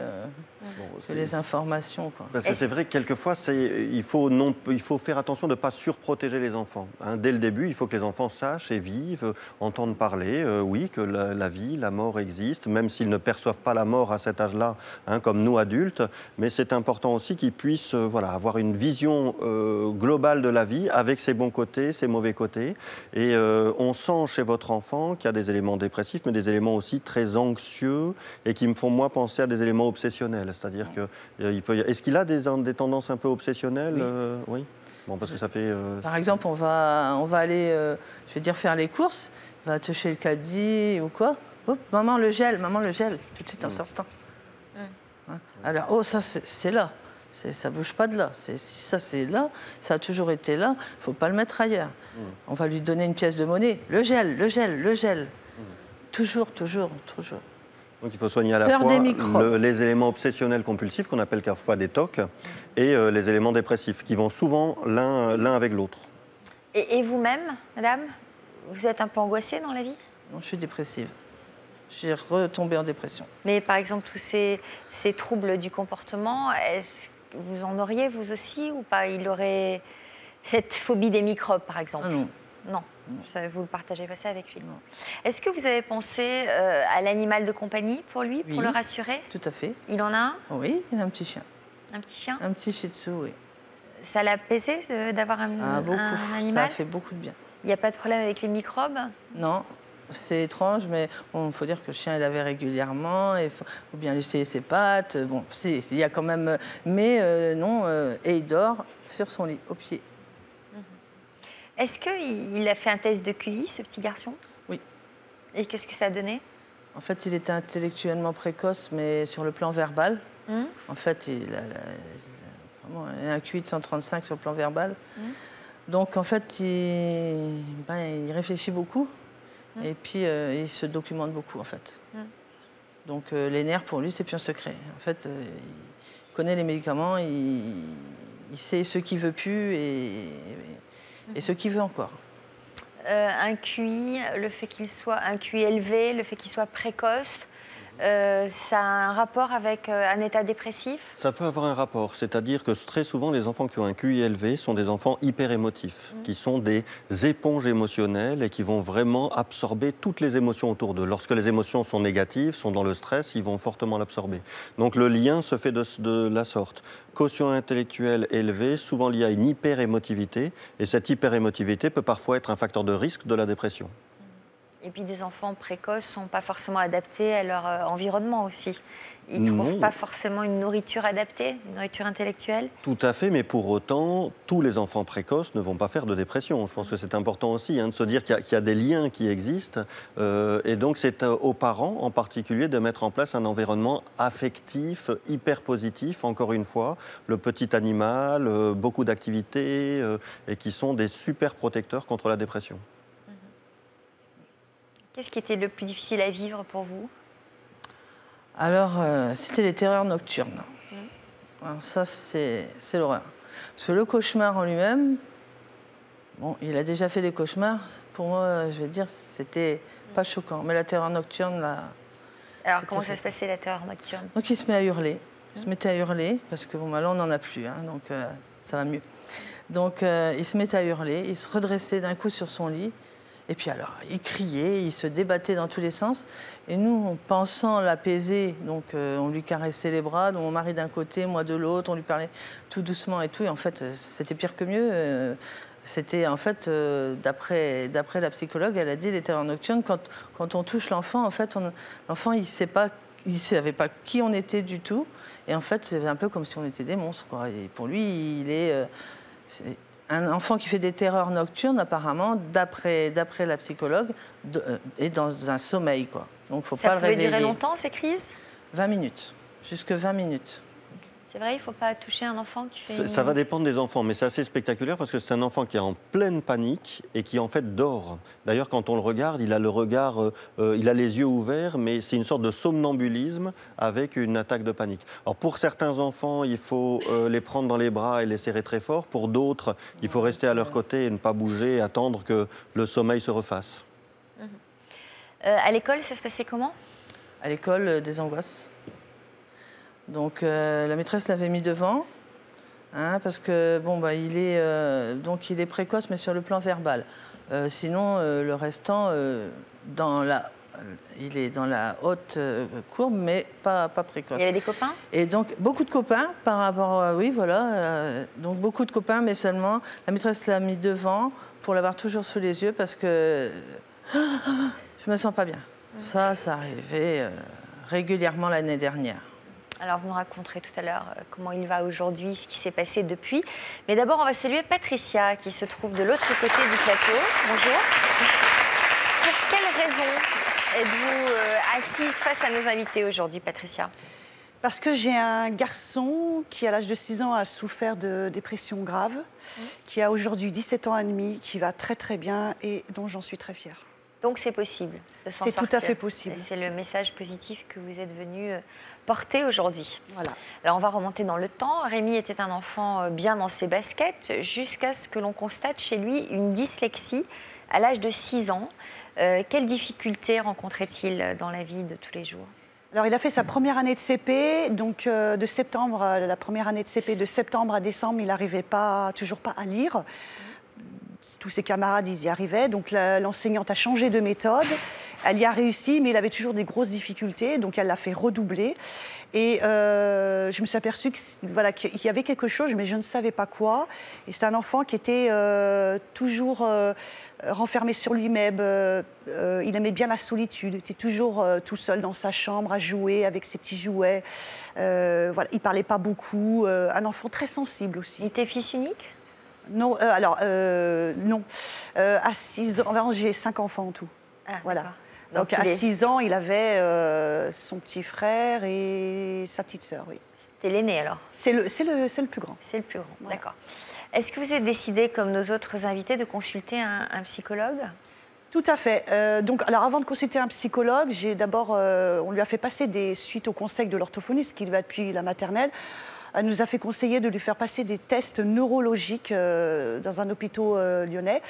que les informations. C'est vrai que quelquefois, il faut faire attention de ne pas surprotéger les enfants. Hein, dès le début, il faut que les enfants sachent et vivent, entendent parler, oui, que la vie, la mort existe, même s'ils ne perçoivent pas la mort à cet âge-là, hein, comme nous adultes. Mais c'est important aussi qu'ils puissent avoir une vision globale de la vie, avec ses bons côtés, ses mauvais côtés. Et on sent chez votre enfant qu'il y a des éléments dépressifs, mais des éléments aussi très anxieux et qui me font, moi, penser à des éléments obsessionnels. C'est-à-dire que est-ce qu'il a des tendances un peu obsessionnelles? Oui. Bon, parce que ça fait... Par exemple, on va aller, je vais dire, faire les courses. Il va toucher le caddie ou quoi. Oh, maman, le gel, tout de suite en sortant. Hein? Alors, oh, ça, c'est là. Ça ne bouge pas de là. Si ça, c'est là, ça a toujours été là, il ne faut pas le mettre ailleurs. On va lui donner une pièce de monnaie. Le gel. Toujours. Donc il faut soigner à la fois les éléments obsessionnels compulsifs, qu'on appelle parfois des TOC, et les éléments dépressifs, qui vont souvent l'un avec l'autre. Et vous-même, madame, vous êtes un peu angoissée dans la vie? Non, je suis dépressive. Je suis retombée en dépression. Mais par exemple, tous ces troubles du comportement, est-ce que vous en auriez vous aussi ou pas? Il aurait cette phobie des microbes, par exemple? Ah non. Non, vous ne partagez pas ça avec lui. Est-ce que vous avez pensé à l'animal de compagnie pour lui, pour le rassurer? Tout à fait. Il en a un? Oui, il a un petit chien. Un petit chien? Un petit shih tzu, oui. Ça l'a apaisé d'avoir un animal? Ça a fait beaucoup de bien. Il n'y a pas de problème avec les microbes? Non, c'est étrange, mais il faut dire que le chien, il avait régulièrement, il faut bien lui essayer ses pattes. Bon, il y a quand même... Mais non, et il dort sur son lit, au pied. Est-ce qu'il a fait un test de QI, ce petit garçon? Oui. Et qu'est-ce que ça a donné? En fait, il était intellectuellement précoce, mais sur le plan verbal. En fait, il a un QI de 135 sur le plan verbal. Donc, en fait, il réfléchit beaucoup. Et puis, il se documente beaucoup, en fait. Donc, les nerfs, pour lui, c'est plus un secret. En fait, il connaît les médicaments, il sait ce qu'il veut plus et ce qu'il veut encore. Un QI, le fait qu'il soit un QI élevé, le fait qu'il soit précoce, ça a un rapport avec un état dépressif? Ça peut avoir un rapport, c'est-à-dire que très souvent les enfants qui ont un QI élevé sont des enfants hyper émotifs, qui sont des éponges émotionnelles et qui vont vraiment absorber toutes les émotions autour d'eux. Lorsque les émotions sont négatives, sont dans le stress, ils vont fortement l'absorber. Donc le lien se fait de la sorte. Quotient intellectuel élevé, souvent lié à une hyper-émotivité, et cette hyper-émotivité peut parfois être un facteur de risque de la dépression. Et puis des enfants précoces ne sont pas forcément adaptés à leur environnement aussi. Ils ne trouvent pas forcément une nourriture adaptée, une nourriture intellectuelle? Tout à fait, mais pour autant, tous les enfants précoces ne vont pas faire de dépression. Je pense que c'est important aussi de se dire qu'il y a des liens qui existent. Et donc c'est aux parents en particulier de mettre en place un environnement affectif, hyper positif, encore une fois. Le petit animal, beaucoup d'activités, et qui sont des super protecteurs contre la dépression. Qu'est-ce qui était le plus difficile à vivre pour vous? Alors, c'était les terreurs nocturnes. Alors ça, c'est l'horreur. Parce que le cauchemar en lui-même, bon, il a déjà fait des cauchemars. Pour moi, je vais dire, c'était pas choquant. Mais la terreur nocturne, là... Alors, comment ça se passait, la terreur nocturne? Donc, il se met à hurler. Il se mettait à hurler, parce que bon, là, on n'en a plus, hein, donc ça va mieux. Donc, il se mettait à hurler, il se redressait d'un coup sur son lit. Et puis alors, il criait, il se débattait dans tous les sens. Et nous, pensant l'apaiser, donc on lui caressait les bras, donc mon mari d'un côté, moi de l'autre, on lui parlait tout doucement et tout. Et en fait, c'était pire que mieux. C'était en fait, d'après la psychologue, elle a dit les terreurs nocturnes, quand on touche l'enfant, en fait, l'enfant, il ne savait pas qui on était du tout. Et en fait, c'est un peu comme si on était des monstres, quoi. Et pour lui, il est... un enfant qui fait des terreurs nocturnes, apparemment, d'après la psychologue, est dans un sommeil, quoi. Donc, faut pas le réveiller. Ça pouvait durer longtemps, ces crises? 20 minutes, jusque 20 minutes. C'est vrai, il ne faut pas toucher un enfant qui fait... Ça va dépendre des enfants, mais c'est assez spectaculaire parce que c'est un enfant qui est en pleine panique et qui en fait dort. D'ailleurs, quand on le regarde, il a le regard, il a les yeux ouverts, mais c'est une sorte de somnambulisme avec une attaque de panique. Alors pour certains enfants, il faut les prendre dans les bras et les serrer très fort. Pour d'autres, il faut rester à leur côté et ne pas bouger et attendre que le sommeil se refasse. À l'école, ça se passait comment? À l'école, des angoisses. Donc la maîtresse l'avait mis devant, hein, parce que bon, bah, il est précoce, mais sur le plan verbal. Sinon, le restant, il est dans la haute courbe, mais pas précoce. Il y avait des copains? Et donc, beaucoup de copains par rapport à... Oui, voilà. Donc, beaucoup de copains, mais seulement, la maîtresse l'a mis devant pour l'avoir toujours sous les yeux, parce que je me sens pas bien. Ça arrivait régulièrement l'année dernière. Alors, vous nous raconterez tout à l'heure comment il va aujourd'hui, ce qui s'est passé depuis. Mais d'abord, on va saluer Patricia, qui se trouve de l'autre côté du plateau. Bonjour. Pour quelle raison êtes-vous assise face à nos invités aujourd'hui, Patricia? Parce que j'ai un garçon qui, à l'âge de 6 ans, a souffert de dépression grave, qui a aujourd'hui 17 ans et demi, qui va très très bien et dont j'en suis très fière. Donc c'est possible de s'en sortir. C'est tout à fait possible. C'est le message positif que vous êtes venu porter aujourd'hui. Voilà. Alors on va remonter dans le temps. Rémi était un enfant bien dans ses baskets jusqu'à ce que l'on constate chez lui une dyslexie à l'âge de 6 ans. Quelles difficultés rencontrait-il dans la vie de tous les jours? Alors, il a fait sa première année de CP, donc de septembre, la première année de CP, de septembre à décembre, il n'arrivait toujours pas à lire. Tous ses camarades, ils y arrivaient. Donc, l'enseignante a changé de méthode. Elle y a réussi, mais il avait toujours des grosses difficultés. Donc, elle l'a fait redoubler. Et je me suis aperçue qu'il y avait quelque chose, mais je ne savais pas quoi. Et c'est un enfant qui était toujours renfermé sur lui-même. Il aimait bien la solitude. Il était toujours tout seul dans sa chambre à jouer avec ses petits jouets. Il ne parlait pas beaucoup. Un enfant très sensible aussi. Il était fils unique? Non, non. À 6 ans, j'ai 5 enfants en tout. Ah, voilà. Donc à 6 ans, il avait son petit frère et sa petite sœur, oui. C'était l'aîné alors? C'est le plus grand. C'est le plus grand, voilà. D'accord. Est-ce que vous êtes décidé, comme nos autres invités, de consulter un psychologue? Tout à fait. Alors avant de consulter un psychologue, on lui a fait passer suite au conseil de l'orthophoniste qui lui a depuis la maternelle. Elle nous a fait conseiller de lui faire passer des tests neurologiques dans un hôpital lyonnais,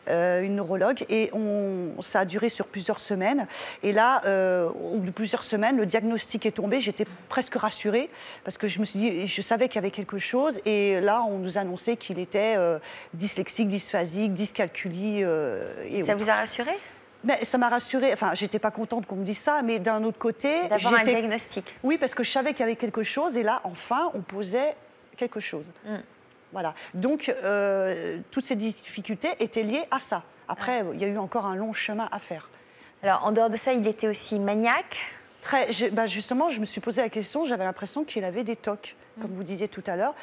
une neurologue, et ça a duré sur plusieurs semaines. Et là, au bout de plusieurs semaines, le diagnostic est tombé. J'étais presque rassurée parce que je me suis dit, je savais qu'il y avait quelque chose. Et là, on nous annonçait qu'il était dyslexique, dysphasique, dyscalculie. Ça vous a rassuré? Mais ça m'a rassurée. Enfin, j'étais pas contente qu'on me dise ça, mais d'un autre côté... D'avoir un diagnostic. Oui, parce que je savais qu'il y avait quelque chose, et là, enfin, on posait quelque chose. Voilà. Donc, toutes ces difficultés étaient liées à ça. Après, il y a eu encore un long chemin à faire. Alors, en dehors de ça, il était aussi maniaque? Justement, je me suis posé la question, j'avais l'impression qu'il avait des TOC, comme vous disiez tout à l'heure.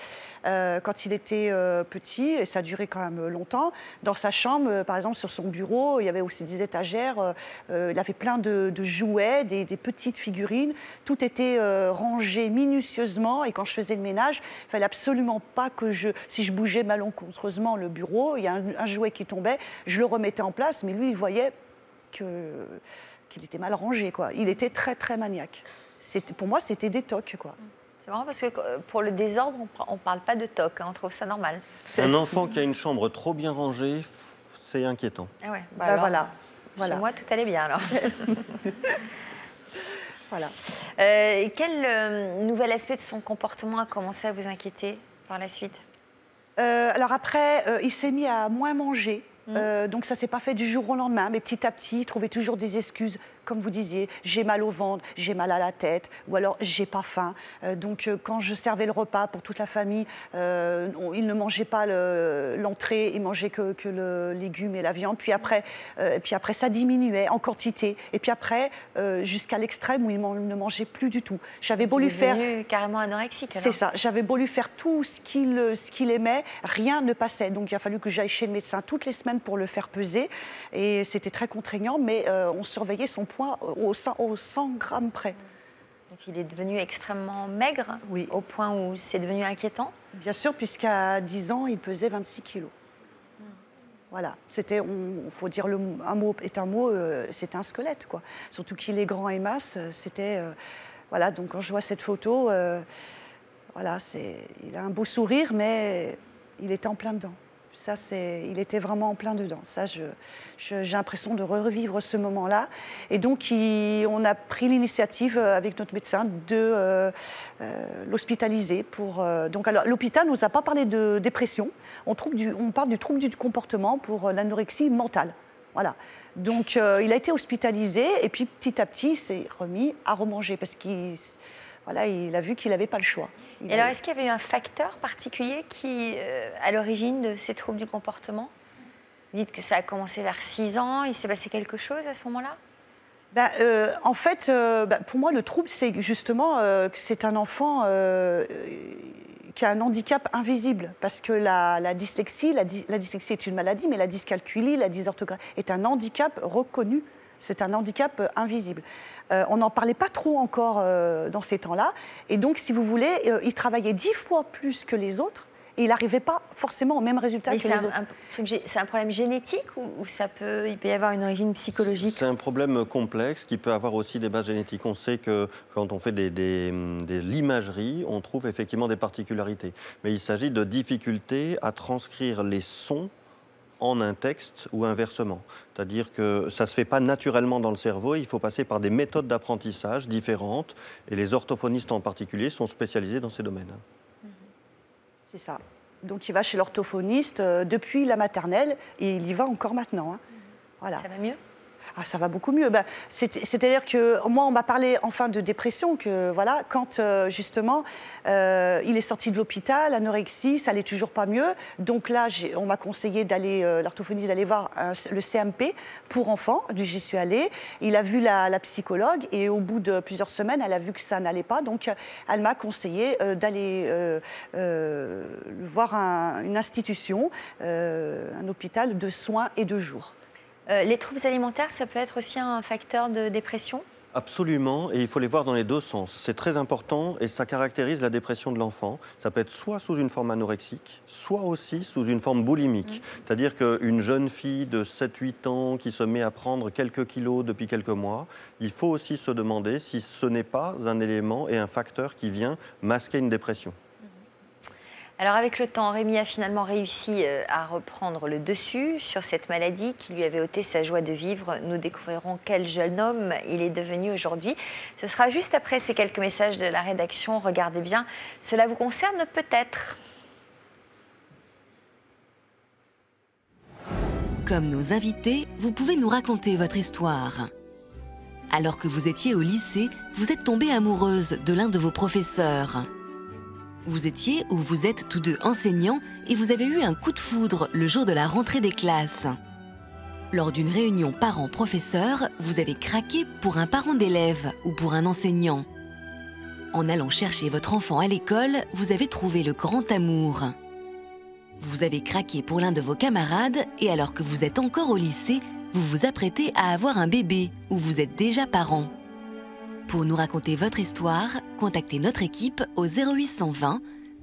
Quand il était petit, et ça a duré quand même longtemps, dans sa chambre, par exemple, sur son bureau, il y avait aussi des étagères, il avait plein de jouets, des petites figurines, tout était rangé minutieusement, et quand je faisais le ménage, il ne fallait absolument pas que si je bougeais malencontreusement le bureau, il y a un jouet qui tombait, je le remettais en place, mais lui, il voyait qu'il était mal rangé, quoi. Il était très, très maniaque. Pour moi, c'était des TOC, quoi. C'est marrant parce que pour le désordre, on ne parle pas de TOC, hein, on trouve ça normal. Un enfant qui a une chambre trop bien rangée, c'est inquiétant. Ah ouais, alors, voilà. Chez moi, tout allait bien, alors. Voilà. Quel nouvel aspect de son comportement a commencé à vous inquiéter par la suite? Alors après, il s'est mis à moins manger. Donc ça ne s'est pas fait du jour au lendemain, mais petit à petit, il trouvait toujours des excuses, comme vous disiez, j'ai mal au ventre, j'ai mal à la tête, ou alors j'ai pas faim. Donc quand je servais le repas pour toute la famille, il ne mangeait pas l'entrée, il mangeait que le légume et la viande. Puis après, ça diminuait en quantité. Et puis après, jusqu'à l'extrême où il ne mangeait plus du tout. J'avais beau lui faire... carrément anorexique. C'est ça. J'avais beau lui faire tout ce qu'il aimait, rien ne passait. Donc il a fallu que j'aille chez le médecin toutes les semaines pour le faire peser. Et c'était très contraignant, mais on surveillait son poids au 100 grammes près. Donc il est devenu extrêmement maigre, oui. Au point où c'est devenu inquiétant? Bien sûr, puisqu'à 10 ans, il pesait 26 kilos. Voilà, il faut dire un mot est un mot, c'était un squelette, quoi. Surtout qu'il est grand et mince, c'était... voilà, donc quand je vois cette photo, voilà, il a un beau sourire, mais il était en plein dedans. Ça, il était vraiment en plein dedans. Ça, j'ai l'impression de revivre ce moment-là. Et donc, on a pris l'initiative avec notre médecin de l'hospitaliser. Donc, l'hôpital ne nous a pas parlé de dépression. On parle du trouble du comportement pour l'anorexie mentale. Voilà. Donc, il a été hospitalisé et puis petit à petit, il s'est remis à remanger parce qu'il a vu qu'il n'avait pas le choix. Et alors, est-ce qu'il y avait eu un facteur particulier qui, à l'origine de ces troubles du comportement? Vous dites que ça a commencé vers 6 ans, il s'est passé quelque chose à ce moment-là? En fait, pour moi, le trouble, c'est justement que c'est un enfant qui a un handicap invisible. Parce que la dyslexie, la dyslexie est une maladie, mais la dyscalculie, la dysorthographie est un handicap reconnu. C'est un handicap invisible. On n'en parlait pas trop encore dans ces temps-là. Et donc, si vous voulez, il travaillait 10 fois plus que les autres. Et il n'arrivait pas forcément au même résultat que les autres. C'est un problème génétique ou il peut y avoir une origine psychologique? C'est un problème complexe qui peut avoir aussi des bases génétiques. On sait que quand on fait de l'imagerie, on trouve effectivement des particularités. Mais il s'agit de difficultés à transcrire les sons en un texte ou inversement. C'est-à-dire que ça ne se fait pas naturellement dans le cerveau, il faut passer par des méthodes d'apprentissage différentes et les orthophonistes en particulier sont spécialisés dans ces domaines. C'est ça. Donc il va chez l'orthophoniste depuis la maternelle et il y va encore maintenant. Hein. Voilà. Ça va mieux? Ah, ça va beaucoup mieux. Ben, c'est-à-dire que moi, on m'a parlé enfin de dépression, que voilà, quand justement il est sorti de l'hôpital, anorexie, ça allait toujours pas mieux. Donc là, on m'a conseillé d'aller, l'orthophoniste, d'aller voir le CMP pour enfants. J'y suis allée. Il a vu la psychologue et au bout de plusieurs semaines, elle a vu que ça n'allait pas. Donc elle m'a conseillé d'aller voir une institution, un hôpital de soins et de jour. Les troubles alimentaires, ça peut être aussi un facteur de dépression? Absolument, et il faut les voir dans les deux sens. C'est très important et ça caractérise la dépression de l'enfant. Ça peut être soit sous une forme anorexique, soit aussi sous une forme boulimique. C'est-à-dire qu'une jeune fille de 7-8 ans qui se met à prendre quelques kilos depuis quelques mois, il faut aussi se demander si ce n'est pas un élément et un facteur qui vient masquer une dépression. Alors avec le temps, Rémi a finalement réussi à reprendre le dessus sur cette maladie qui lui avait ôté sa joie de vivre. Nous découvrirons quel jeune homme il est devenu aujourd'hui. Ce sera juste après ces quelques messages de la rédaction. Regardez bien, cela vous concerne peut-être. Comme nos invités, vous pouvez nous raconter votre histoire. Alors que vous étiez au lycée, vous êtes tombée amoureuse de l'un de vos professeurs. Vous étiez ou vous êtes tous deux enseignants et vous avez eu un coup de foudre le jour de la rentrée des classes. Lors d'une réunion parents-professeurs, vous avez craqué pour un parent d'élève ou pour un enseignant. En allant chercher votre enfant à l'école, vous avez trouvé le grand amour. Vous avez craqué pour l'un de vos camarades et alors que vous êtes encore au lycée, vous vous apprêtez à avoir un bébé ou vous êtes déjà parent. Pour nous raconter votre histoire, contactez notre équipe au 0820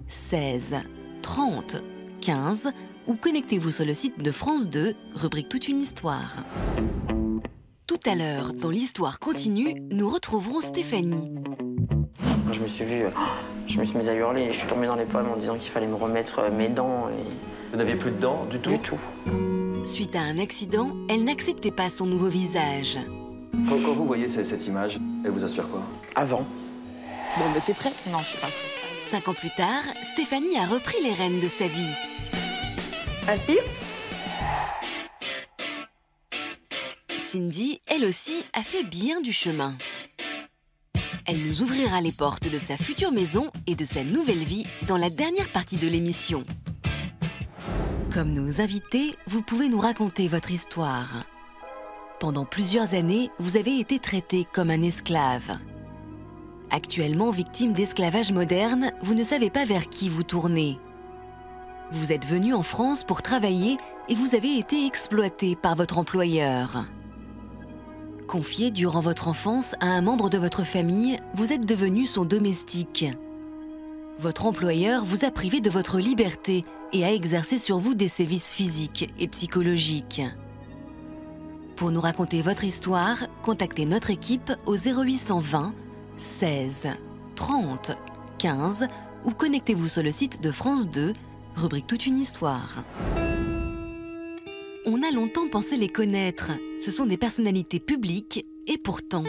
16 30 15 ou connectez-vous sur le site de France 2, rubrique Toute une histoire. Tout à l'heure, dans l'histoire continue, nous retrouverons Stéphanie. Quand je me suis vu, je me suis mise à hurler. Je suis tombée dans les pommes en disant qu'il fallait me remettre mes dents. Et... Vous n'aviez plus de dents du tout? Du tout. Suite à un accident, elle n'acceptait pas son nouveau visage. Quand vous voyez cette image, elle vous inspire quoi? Avant. Bon, mais t'es prête? Non, je suis pas prête. 5 ans plus tard, Stéphanie a repris les rênes de sa vie. Inspire. Cindy, elle aussi, a fait bien du chemin. Elle nous ouvrira les portes de sa future maison et de sa nouvelle vie dans la dernière partie de l'émission. Comme nos invités, vous pouvez nous raconter votre histoire. Pendant plusieurs années, vous avez été traité comme un esclave. Actuellement victime d'esclavage moderne, vous ne savez pas vers qui vous tournez. Vous êtes venu en France pour travailler et vous avez été exploité par votre employeur. Confié durant votre enfance à un membre de votre famille, vous êtes devenu son domestique. Votre employeur vous a privé de votre liberté et a exercé sur vous des sévices physiques et psychologiques. Pour nous raconter votre histoire, contactez notre équipe au 0820 16 30 15 ou connectez-vous sur le site de France 2, rubrique Toute une histoire. On a longtemps pensé les connaître. Ce sont des personnalités publiques et pourtant...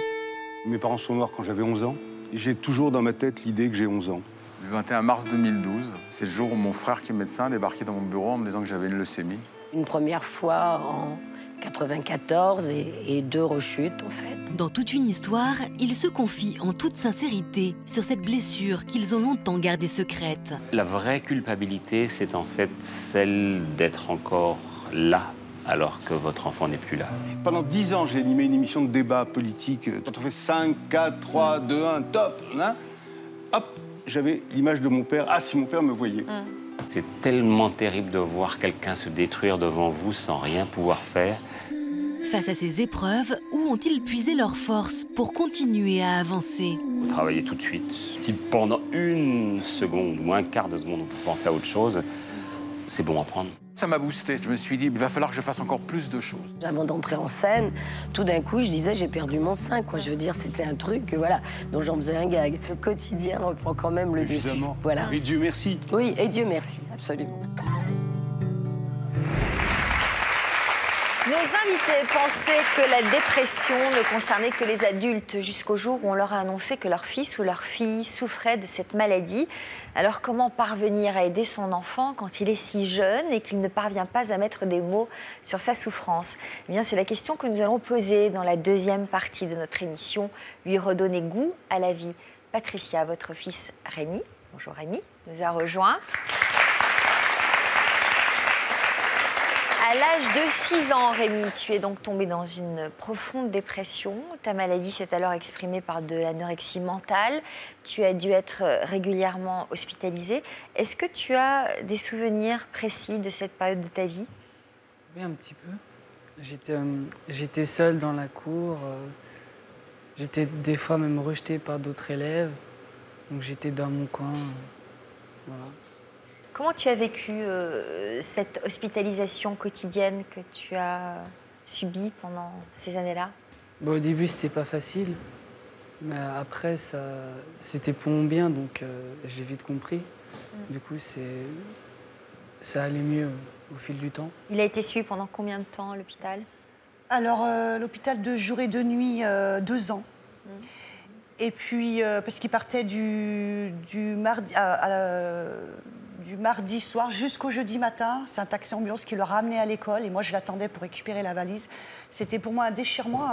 Mes parents sont morts quand j'avais 11 ans. J'ai toujours dans ma tête l'idée que j'ai 11 ans. Le 21 mars 2012, c'est le jour où mon frère qui est médecin a débarqué dans mon bureau en me disant que j'avais une leucémie. Une première fois en 94 et 2 rechutes en fait. Dans Toute une histoire, ils se confient en toute sincérité sur cette blessure qu'ils ont longtemps gardée secrète. La vraie culpabilité, c'est en fait celle d'être encore là alors que votre enfant n'est plus là. Pendant 10 ans, j'ai animé une émission de débat politique. Quand on fait 5, 4, 3, 2, 1, top, hein, hop, j'avais l'image de mon père. Ah, si mon père me voyait. C'est tellement terrible de voir quelqu'un se détruire devant vous sans rien pouvoir faire. Face à ces épreuves, où ont-ils puisé leurs forces pour continuer à avancer? Travailler tout de suite. Si pendant une seconde ou un quart de seconde on peut penser à autre chose, c'est bon à prendre. Ça m'a boosté. Je me suis dit, il va falloir que je fasse encore plus de choses. Avant d'entrer en scène, tout d'un coup, je disais, j'ai perdu mon sein, quoi. Je veux dire, c'était un truc, voilà, dont j'en faisais un gag. Le quotidien reprend quand même le dessus. Voilà. Et Dieu merci. Oui, et Dieu merci, absolument. Nos invités pensaient que la dépression ne concernait que les adultes jusqu'au jour où on leur a annoncé que leur fils ou leur fille souffrait de cette maladie. Alors comment parvenir à aider son enfant quand il est si jeune et qu'il ne parvient pas à mettre des mots sur sa souffrance? Eh bien, c'est la question que nous allons poser dans la deuxième partie de notre émission, lui redonner goût à la vie. Patricia, votre fils Rémi, bonjour Rémi, nous a rejoint. À l'âge de 6 ans, Rémi, tu es donc tombé dans une profonde dépression. Ta maladie s'est alors exprimée par de l'anorexie mentale. Tu as dû être régulièrement hospitalisé. Est-ce que tu as des souvenirs précis de cette période de ta vie? Oui, un petit peu. J'étais seule dans la cour. J'étais des fois même rejetée par d'autres élèves. Donc j'étais dans mon coin. Voilà. Comment tu as vécu cette hospitalisation quotidienne que tu as subie pendant ces années-là? Bon, au début, c'était pas facile. Mais après, c'était pour mon bien, donc j'ai vite compris. Du coup, ça allait mieux au fil du temps. Il a été suivi pendant combien de temps à l'hôpital? Alors, l'hôpital de jour et de nuit, 2 ans. Et puis, parce qu'il partait du mardi soir jusqu'au jeudi matin. C'est un taxi ambulance qui le ramenait à l'école et moi je l'attendais pour récupérer la valise. C'était pour moi un déchirement,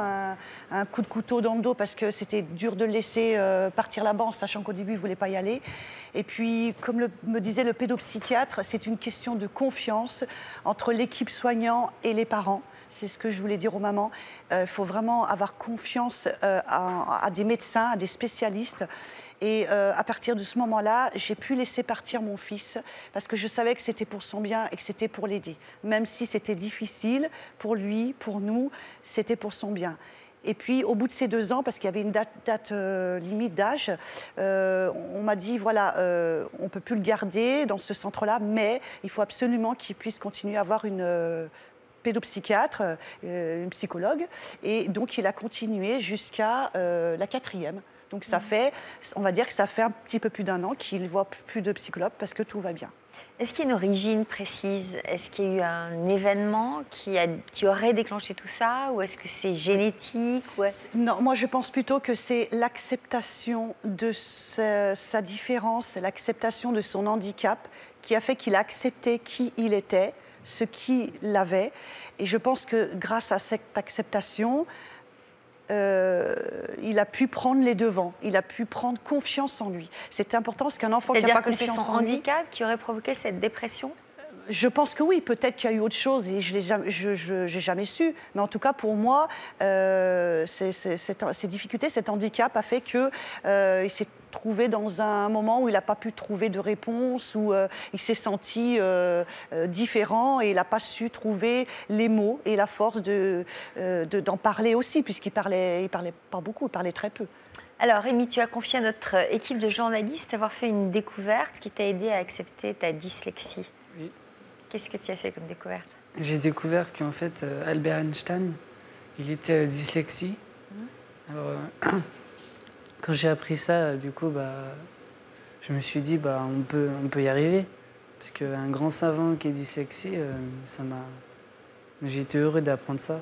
un coup de couteau dans le dos parce que c'était dur de le laisser partir là-bas en sachant qu'au début il ne voulait pas y aller. Et puis, comme me disait le pédopsychiatre, c'est une question de confiance entre l'équipe soignant et les parents. C'est ce que je voulais dire aux mamans. Il faut vraiment avoir confiance à des médecins, à des spécialistes. Et à partir de ce moment-là, j'ai pu laisser partir mon fils parce que je savais que c'était pour son bien et que c'était pour l'aider. Même si c'était difficile pour lui, pour nous, c'était pour son bien. Et puis, au bout de ces 2 ans, parce qu'il y avait une date limite d'âge, on m'a dit, voilà, on ne peut plus le garder dans ce centre-là, mais il faut absolument qu'il puisse continuer à avoir une pédopsychiatre, une psychologue. Et donc, il a continué jusqu'à la 4e. Donc ça fait, on va dire que ça fait un petit peu plus d'1 an qu'il ne voit plus de psychologue parce que tout va bien. Est-ce qu'il y a une origine précise? Est-ce qu'il y a eu un événement qui aurait déclenché tout ça? Ou est-ce que c'est génétique? Non, moi je pense plutôt que c'est l'acceptation de sa différence, l'acceptation de son handicap qui a fait qu'il a accepté qui il était, ce qu'il avait. Et je pense que grâce à cette acceptation, il a pu prendre les devants, il a pu prendre confiance en lui. C'est important parce qu'un enfant qui n'a pas confiance en lui... C'est-à-dire que c'est son handicap qui aurait provoqué cette dépression? Je pense que oui, peut-être qu'il y a eu autre chose et je n'ai jamais su. Mais en tout cas, pour moi, ces difficultés, cet handicap a fait qu'il s'est trouvé dans un moment où il n'a pas pu trouver de réponse, où il s'est senti différent et il n'a pas su trouver les mots et la force d'en parler aussi, puisqu'il parlait pas beaucoup, il parlait très peu. Alors Rémi, tu as confié à notre équipe de journalistes avoir fait une découverte qui t'a aidé à accepter ta dyslexie. Oui. Qu'est-ce que tu as fait comme découverte? J'ai découvert qu'en fait, Albert Einstein, il était dyslexique. Alors, quand j'ai appris ça, du coup, je me suis dit, on peut y arriver. Parce qu'un grand savant qui est dyslexique, j'ai été heureux d'apprendre ça.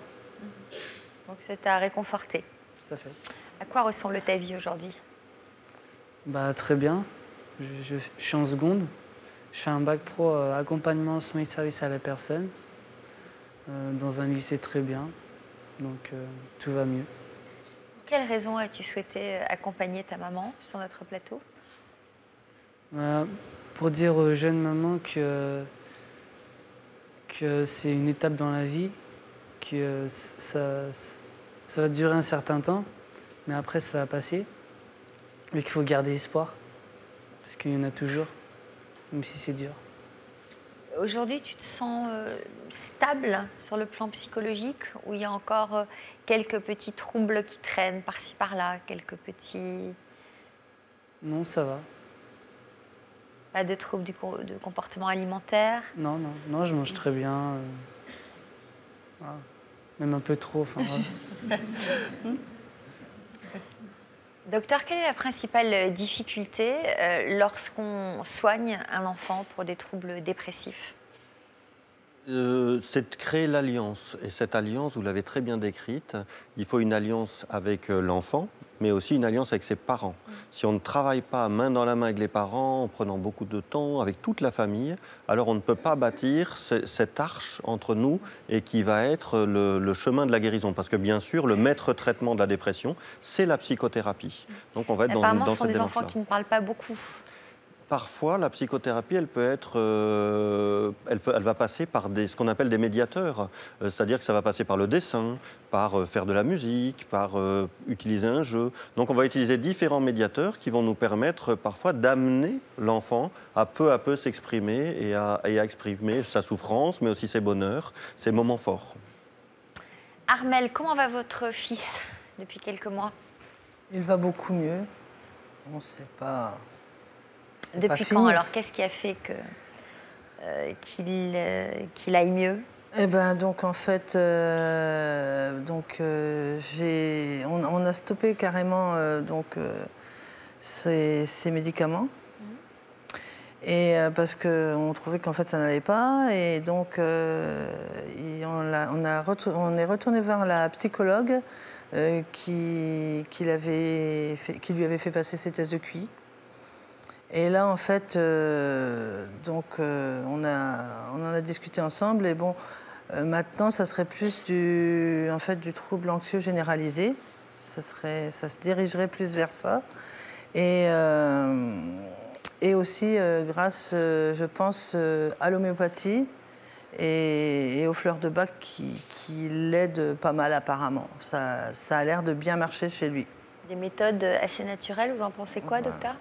Donc ça t'a réconforté? Tout à fait. À quoi ressemble ta vie aujourd'hui? Très bien. Je suis en seconde. Je fais un bac pro accompagnement, soins et services à la personne. Dans un lycée très bien. Donc tout va mieux. Pour quelle raison as-tu souhaité accompagner ta maman sur notre plateau? Pour dire aux jeunes mamans que c'est une étape dans la vie, que ça va durer un certain temps, mais après ça va passer, et qu'il faut garder espoir, parce qu'il y en a toujours, même si c'est dur. Aujourd'hui, tu te sens stable sur le plan psychologique, ou il y a encore quelques petits troubles qui traînent par-ci par-là, quelques petits... Non, ça va. Pas de troubles de comportement alimentaire? Non, non, non, je mange très bien. Voilà. Même un peu trop, enfin voilà. Docteur, quelle est la principale difficulté lorsqu'on soigne un enfant pour des troubles dépressifs? C'est de créer l'alliance. Et cette alliance, vous l'avez très bien décrite, il faut une alliance avec l'enfant, mais aussi une alliance avec ses parents. Si on ne travaille pas main dans la main avec les parents, en prenant beaucoup de temps, avec toute la famille, alors on ne peut pas bâtir cette arche entre nous et qui va être le chemin de la guérison. Parce que bien sûr, le maître traitement de la dépression, c'est la psychothérapie. Donc on va être apparemment, dans ce sont cette des enfants démarche-là. qui ne parlent pas beaucoup. Parfois, la psychothérapie, elle peut être, elle va passer par ce qu'on appelle des médiateurs, c'est-à-dire que ça va passer par le dessin, par faire de la musique, par utiliser un jeu. Donc, on va utiliser différents médiateurs qui vont nous permettre parfois d'amener l'enfant à peu s'exprimer et à exprimer sa souffrance, mais aussi ses bonheurs, ses moments forts. Armelle, comment va votre fils depuis quelques mois? Il va beaucoup mieux. On ne sait pas. Depuis quand alors? Qu'est-ce qui a fait qu'il aille mieux? Eh ben donc en fait, on a stoppé carrément ces médicaments. Et parce qu'on trouvait qu'en fait ça n'allait pas, et donc on est retourné vers la psychologue qui lui avait fait passer ses tests de QI. Et là, en fait, on en a discuté ensemble. Et bon, maintenant, ça serait plus du trouble anxieux généralisé. Ça se dirigerait plus vers ça. Et aussi, grâce, je pense, à l'homéopathie et aux fleurs de bac qui l'aident pas mal apparemment. Ça a l'air de bien marcher chez lui. Des méthodes assez naturelles, vous en pensez quoi, docteur ?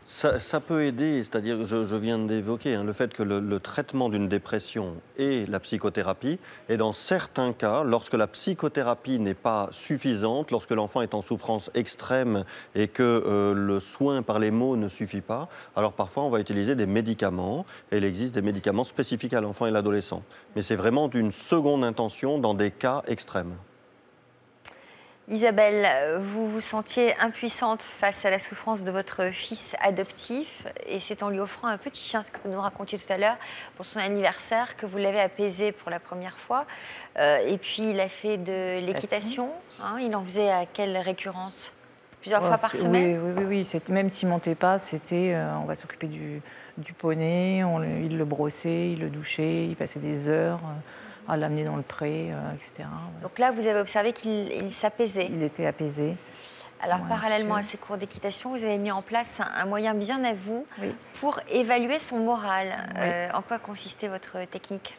Ça peut aider, c'est-à-dire, je viens d'évoquer le fait que le traitement d'une dépression et la psychothérapie, et dans certains cas, lorsque la psychothérapie n'est pas suffisante, lorsque l'enfant est en souffrance extrême et que le soin par les mots ne suffit pas, alors parfois on va utiliser des médicaments, et il existe des médicaments spécifiques à l'enfant et l'adolescent. Mais c'est vraiment d'une seconde intention dans des cas extrêmes. Isabelle, vous vous sentiez impuissante face à la souffrance de votre fils adoptif, et c'est en lui offrant un petit chien, ce que vous nous racontiez tout à l'heure, pour son anniversaire, que vous l'avez apaisé pour la première fois. Et puis il a fait de l'équitation. Il en faisait à quelle récurrence? Plusieurs fois par semaine? Oui. Même s'il ne montait pas, c'était on va s'occuper du poney, il le brossait, il le douchait, il passait des heures à l'amener dans le pré, etc. Donc là, vous avez observé qu'il s'apaisait. Il était apaisé. Alors, parallèlement à ces cours d'équitation, vous avez mis en place un moyen bien à vous pour évaluer son moral. En quoi consistait votre technique ?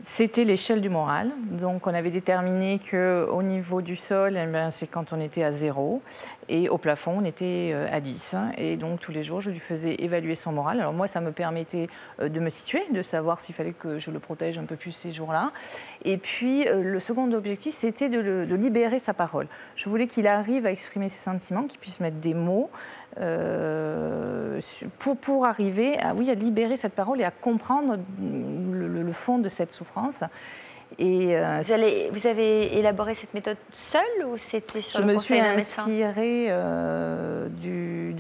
C'était l'échelle du moral. Donc, on avait déterminé qu'au niveau du sol, c'est quand on était à 0. Et au plafond, on était à 10. Et donc, tous les jours, je lui faisais évaluer son moral. Alors, moi, ça me permettait de me situer, de savoir s'il fallait que je le protège un peu plus ces jours-là. Et puis, le second objectif, c'était de libérer sa parole. Je voulais qu'il arrive à exprimer ses sentiments, qu'il puisse mettre des mots pour arriver à libérer cette parole et à comprendre le fond de cette souffrance. Et vous avez élaboré cette méthode seule ou c'était sur le conseil d'un médecin ? Je me suis inspirée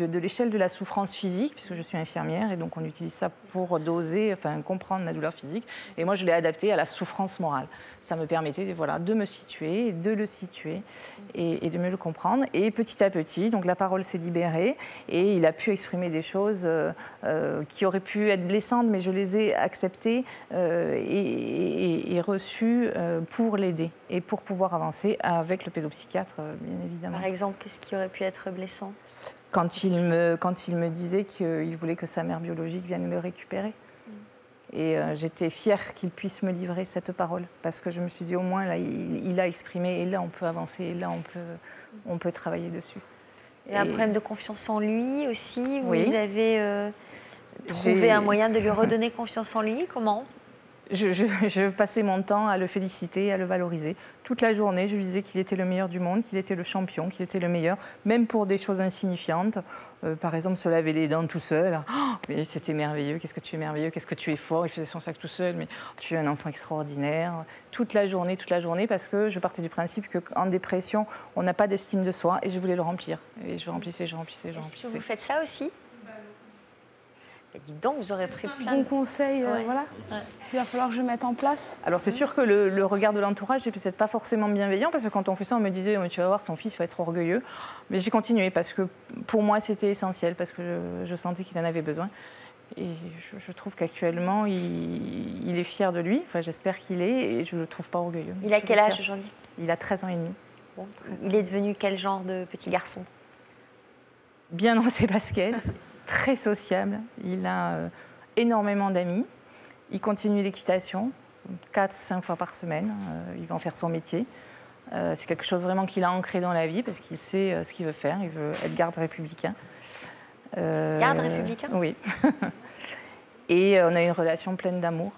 de l'échelle de la souffrance physique, puisque je suis infirmière, et donc on utilise ça pour doser, comprendre la douleur physique. Et moi, je l'ai adapté à la souffrance morale. Ça me permettait de me situer, de le situer et de mieux le comprendre. Et petit à petit, donc la parole s'est libérée et il a pu exprimer des choses qui auraient pu être blessantes, mais je les ai acceptées et reçues pour l'aider et pour pouvoir avancer avec le pédopsychiatre, bien évidemment. Par exemple, qu'est-ce qui aurait pu être blessant ? Quand il me disait qu'il voulait que sa mère biologique vienne le récupérer. Et j'étais fière qu'il puisse me livrer cette parole, parce que je me suis dit, au moins, là, il a exprimé, et là, on peut avancer, et là, on peut travailler dessus. Il y a un problème de confiance en lui aussi. Vous avez trouvé un moyen de lui redonner confiance en lui? Comment? Je passais mon temps à le féliciter, à le valoriser. Toute la journée, je lui disais qu'il était le meilleur du monde, qu'il était le champion, qu'il était le meilleur, même pour des choses insignifiantes. Par exemple, se laver les dents tout seul. Oh, mais c'était merveilleux, qu'est-ce que tu es merveilleux, qu'est-ce que tu es fort. Il faisait son sac tout seul, mais tu es un enfant extraordinaire. Toute la journée, parce que je partais du principe qu'en dépression, on n'a pas d'estime de soi et je voulais le remplir. Et je remplissais. Est-ce que vous faites ça aussi? Dites donc, vous aurez pris plein de conseils, voilà. Ouais. Il va falloir que je mette en place. Alors c'est sûr que le regard de l'entourage n'est peut-être pas forcément bienveillant, parce que quand on fait ça, on me disait oh, tu vas voir, ton fils va être orgueilleux. Mais j'ai continué parce que pour moi c'était essentiel, parce que je sentais qu'il en avait besoin. Et je trouve qu'actuellement il est fier de lui. Enfin, j'espère qu'il est, et je ne le trouve pas orgueilleux. Il a quel âge aujourd'hui? Il a 13 ans et demi. Bon, il est devenu quel genre de petit garçon? Bien dans ses baskets. Très sociable, il a énormément d'amis, il continue l'équitation 4-5 fois par semaine, il va en faire son métier. C'est quelque chose vraiment qu'il a ancré dans la vie parce qu'il sait ce qu'il veut faire, il veut être garde républicain. Garde républicain? Oui. Et on a une relation pleine d'amour.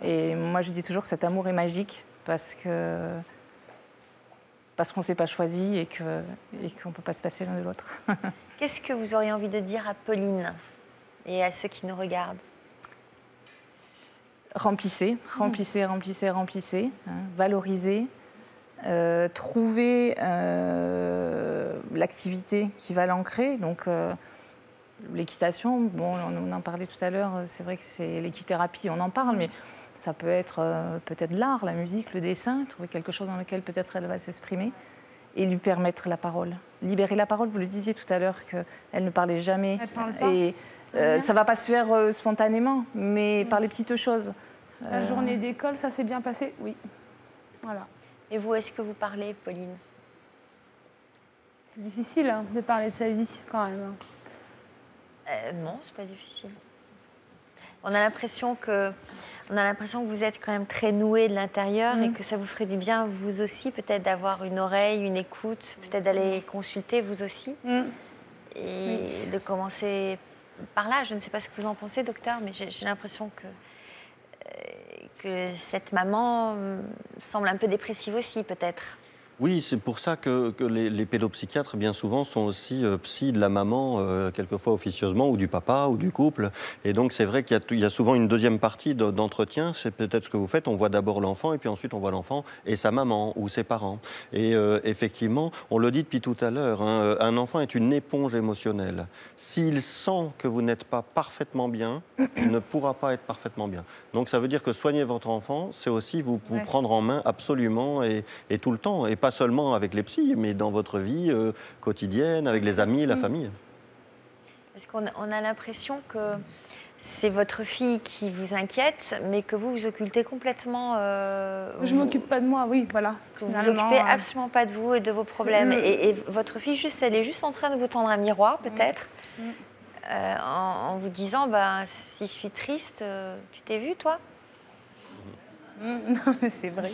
Et moi je dis toujours que cet amour est magique parce qu'on ne s'est pas choisi et qu'on ne peut pas se passer l'un de l'autre. Qu'est-ce que vous auriez envie de dire à Pauline et à ceux qui nous regardent? Remplissez. Valorisez. Trouvez l'activité qui va l'ancrer. Donc, l'équitation, bon, on en parlait tout à l'heure, c'est vrai que c'est l'équithérapie, on en parle, mais ça peut être peut-être l'art, la musique, le dessin, trouver quelque chose dans lequel peut-être elle va s'exprimer. Et lui permettre la parole. Libérer la parole, vous le disiez tout à l'heure, qu'elle ne parlait jamais. Elle parle pas. Et ça ne va pas se faire spontanément, mais par les petites choses. La journée d'école, ça s'est bien passé? Oui. Voilà. Et vous, est-ce que vous parlez, Pauline? C'est difficile de parler de sa vie, quand même. Non, c'est pas difficile. On a l'impression que vous êtes quand même très noué de l'intérieur et que ça vous ferait du bien, vous aussi, peut-être d'avoir une oreille, une écoute, peut-être d'aller consulter, vous aussi. Et de commencer par là. Je ne sais pas ce que vous en pensez, docteur, mais j'ai l'impression que cette maman semble un peu dépressive aussi, peut-être. Oui, c'est pour ça que les pédopsychiatres, bien souvent, sont aussi psy de la maman, quelquefois officieusement, ou du papa, ou du couple. Et donc, c'est vrai qu'il y a souvent une deuxième partie d'entretien. C'est peut-être ce que vous faites. On voit d'abord l'enfant, et puis ensuite, on voit l'enfant et sa maman, ou ses parents. Et effectivement, on le dit depuis tout à l'heure, hein, un enfant est une éponge émotionnelle. S'il sent que vous n'êtes pas parfaitement bien, il ne pourra pas être parfaitement bien. Donc, ça veut dire que soigner votre enfant, c'est aussi vous prendre en main absolument et tout le temps. Et pas seulement avec les psys, mais dans votre vie quotidienne, avec les amis, la famille. Est-ce qu'on a l'impression que c'est votre fille qui vous inquiète, mais que vous occultez complètement... Je ne m'occupe pas de moi, oui, voilà. Vous ne vous occupez absolument pas de vous et de vos problèmes. Et votre fille, elle est juste en train de vous tendre un miroir, peut-être, en vous disant, si je suis triste, tu t'es vue, toi? Non, mais c'est vrai.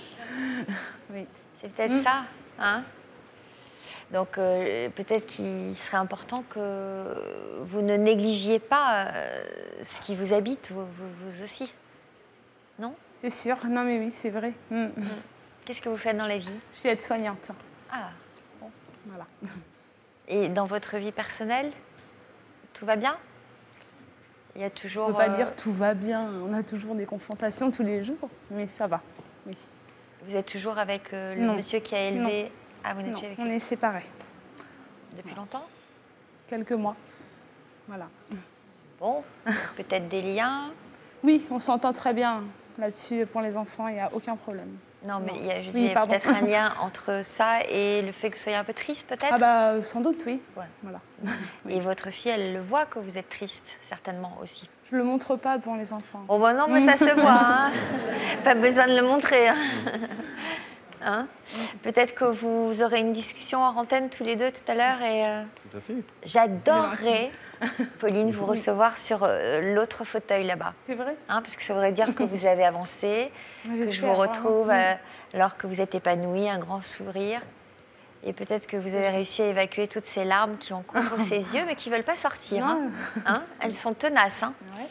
Oui. C'est peut-être ça, hein? Donc peut-être qu'il serait important que vous ne négligiez pas ce qui vous habite, vous aussi. Non? C'est sûr, non mais oui, c'est vrai. Qu'est-ce que vous faites dans la vie? Je suis aide-soignante. Ah, bon, voilà. Et dans votre vie personnelle, tout va bien? Il y a toujours... On ne peut pas dire tout va bien, on a toujours des confrontations tous les jours, mais ça va, oui. Vous êtes toujours avec le monsieur qui a élevé... Non. Ah, vous n'êtes plus avec lui? On est séparés. Depuis longtemps? Quelques mois, voilà. Bon, peut-être des liens? Oui, on s'entend très bien là-dessus. Pour les enfants, il n'y a aucun problème. Non, mais il y a peut-être un lien entre ça et le fait que vous soyez un peu triste, peut-être? Ah sans doute, oui. Ouais. Voilà. Et votre fille, elle le voit que vous êtes triste, certainement aussi? Je ne le montre pas devant les enfants. Oh non, mais ça se voit, hein. Pas besoin de le montrer, hein. Hein? Peut-être que vous aurez une discussion en antenne tous les deux tout à l'heure et Tout à fait. J'adorerais, Pauline, vous recevoir sur l'autre fauteuil là-bas. C'est vrai? Hein, parce que ça voudrait dire que vous avez avancé, que je vous retrouve alors que vous êtes épanouie, un grand sourire. Et peut-être que vous avez réussi à évacuer toutes ces larmes qui encombrent ses yeux, mais qui ne veulent pas sortir. Hein, elles sont tenaces. Hein. Ouais.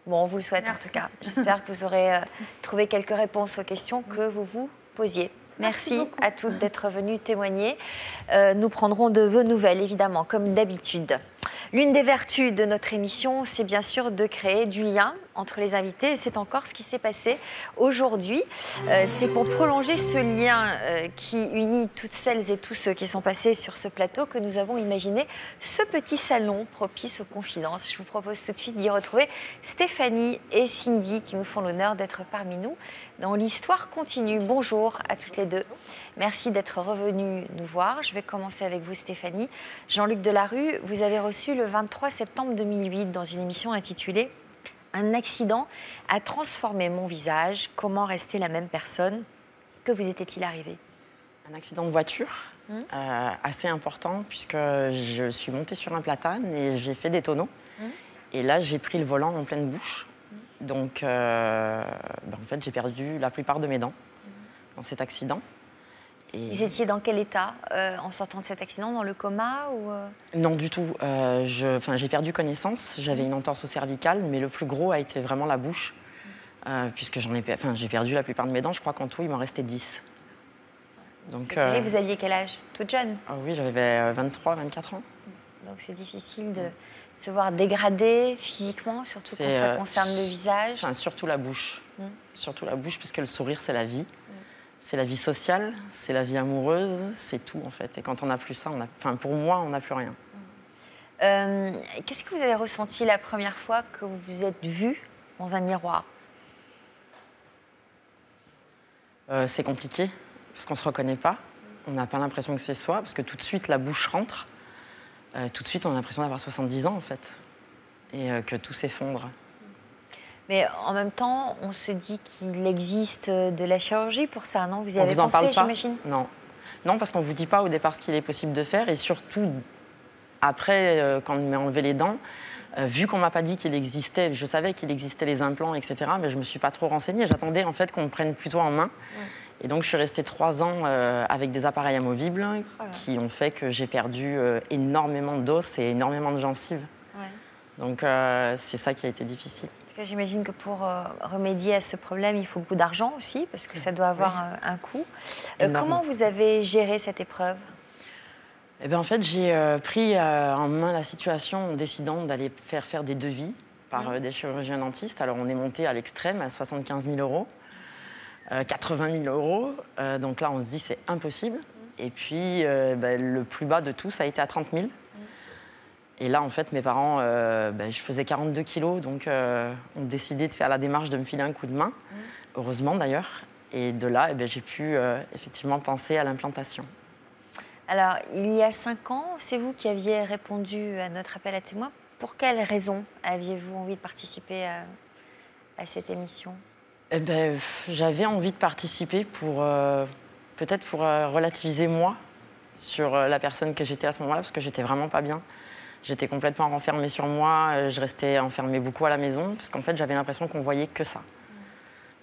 Bon, on vous le souhaite en tout cas. J'espère que vous aurez trouvé quelques réponses aux questions que vous vous posiez. Merci à toutes d'être venues témoigner. Nous prendrons de vos nouvelles, évidemment, comme d'habitude. L'une des vertus de notre émission, c'est bien sûr de créer du lien entre les invités. Et c'est encore ce qui s'est passé aujourd'hui. C'est pour prolonger ce lien qui unit toutes celles et tous ceux qui sont passés sur ce plateau que nous avons imaginé ce petit salon propice aux confidences. Je vous propose tout de suite d'y retrouver Stéphanie et Cindy qui nous font l'honneur d'être parmi nous dans l'Histoire continue. Bonjour à toutes les deux. Merci d'être revenue nous voir. Je vais commencer avec vous, Stéphanie. Jean-Luc Delarue, vous avez reçu le 23 septembre 2008 dans une émission intitulée « Un accident a transformé mon visage. Comment rester la même personne ?» Que vous était-il arrivé? Un accident de voiture assez important puisque je suis montée sur un platane et j'ai fait des tonneaux. Et là, j'ai pris le volant en pleine bouche. Donc, en fait, j'ai perdu la plupart de mes dents dans cet accident. Et... Vous étiez dans quel état en sortant de cet accident? Dans le coma ou Non, du tout. J'ai perdu connaissance. J'avais une entorse au cervical, mais le plus gros a été vraiment la bouche, puisque j'ai perdu la plupart de mes dents. Je crois qu'en tout, il m'en restait 10. Donc, vous aviez quel âge? Toute jeune? Oui, j'avais 23, 24 ans. Donc c'est difficile de se voir dégradé physiquement, surtout quand ça concerne le visage. Enfin, surtout la bouche. Surtout la bouche, puisque le sourire, c'est la vie. C'est la vie sociale, c'est la vie amoureuse, c'est tout en fait. Et quand on n'a plus ça, pour moi, on n'a plus rien. Qu'est-ce que vous avez ressenti la première fois que vous vous êtes vu dans un miroir? C'est compliqué, parce qu'on ne se reconnaît pas. On n'a pas l'impression que c'est soi, parce que tout de suite, la bouche rentre. Tout de suite, on a l'impression d'avoir 70 ans en fait. Et que tout s'effondre. Mais en même temps, on se dit qu'il existe de la chirurgie pour ça, non? Vous y avez pensé, j'imagine? Non. Non, parce qu'on ne vous dit pas au départ ce qu'il est possible de faire. Et surtout, après, quand on m'a enlevé les dents, vu qu'on ne m'a pas dit qu'il existait, je savais qu'il existait les implants, etc., mais je ne me suis pas trop renseignée. J'attendais en fait qu'on me prenne plutôt en main. Et donc, je suis restée 3 ans avec des appareils amovibles qui ont fait que j'ai perdu énormément d'os et énormément de gencives. Donc, c'est ça qui a été difficile. J'imagine que pour remédier à ce problème, il faut beaucoup d'argent aussi, parce que ça doit avoir un coût. Comment vous avez géré cette épreuve? Eh bien, en fait, j'ai pris en main la situation en décidant d'aller faire des devis par des chirurgiens dentistes. Alors, on est monté à l'extrême, à 75 000 euros, 80 000 euros. Donc là, on se dit c'est impossible. Et puis, le plus bas de tout, ça a été à 30 000. Et là, en fait, mes parents, je faisais 42 kilos, donc ont décidé de faire la démarche de me filer un coup de main, heureusement d'ailleurs. Et de là, j'ai pu effectivement penser à l'implantation. Alors, il y a 5 ans, c'est vous qui aviez répondu à notre appel à témoins. Pour quelles raisons aviez-vous envie de participer à cette émission? J'avais envie de participer peut-être pour relativiser moi sur la personne que j'étais à ce moment-là, parce que j'étais vraiment pas bien. J'étais complètement renfermée sur moi, je restais enfermée beaucoup à la maison, parce qu'en fait, j'avais l'impression qu'on voyait que ça.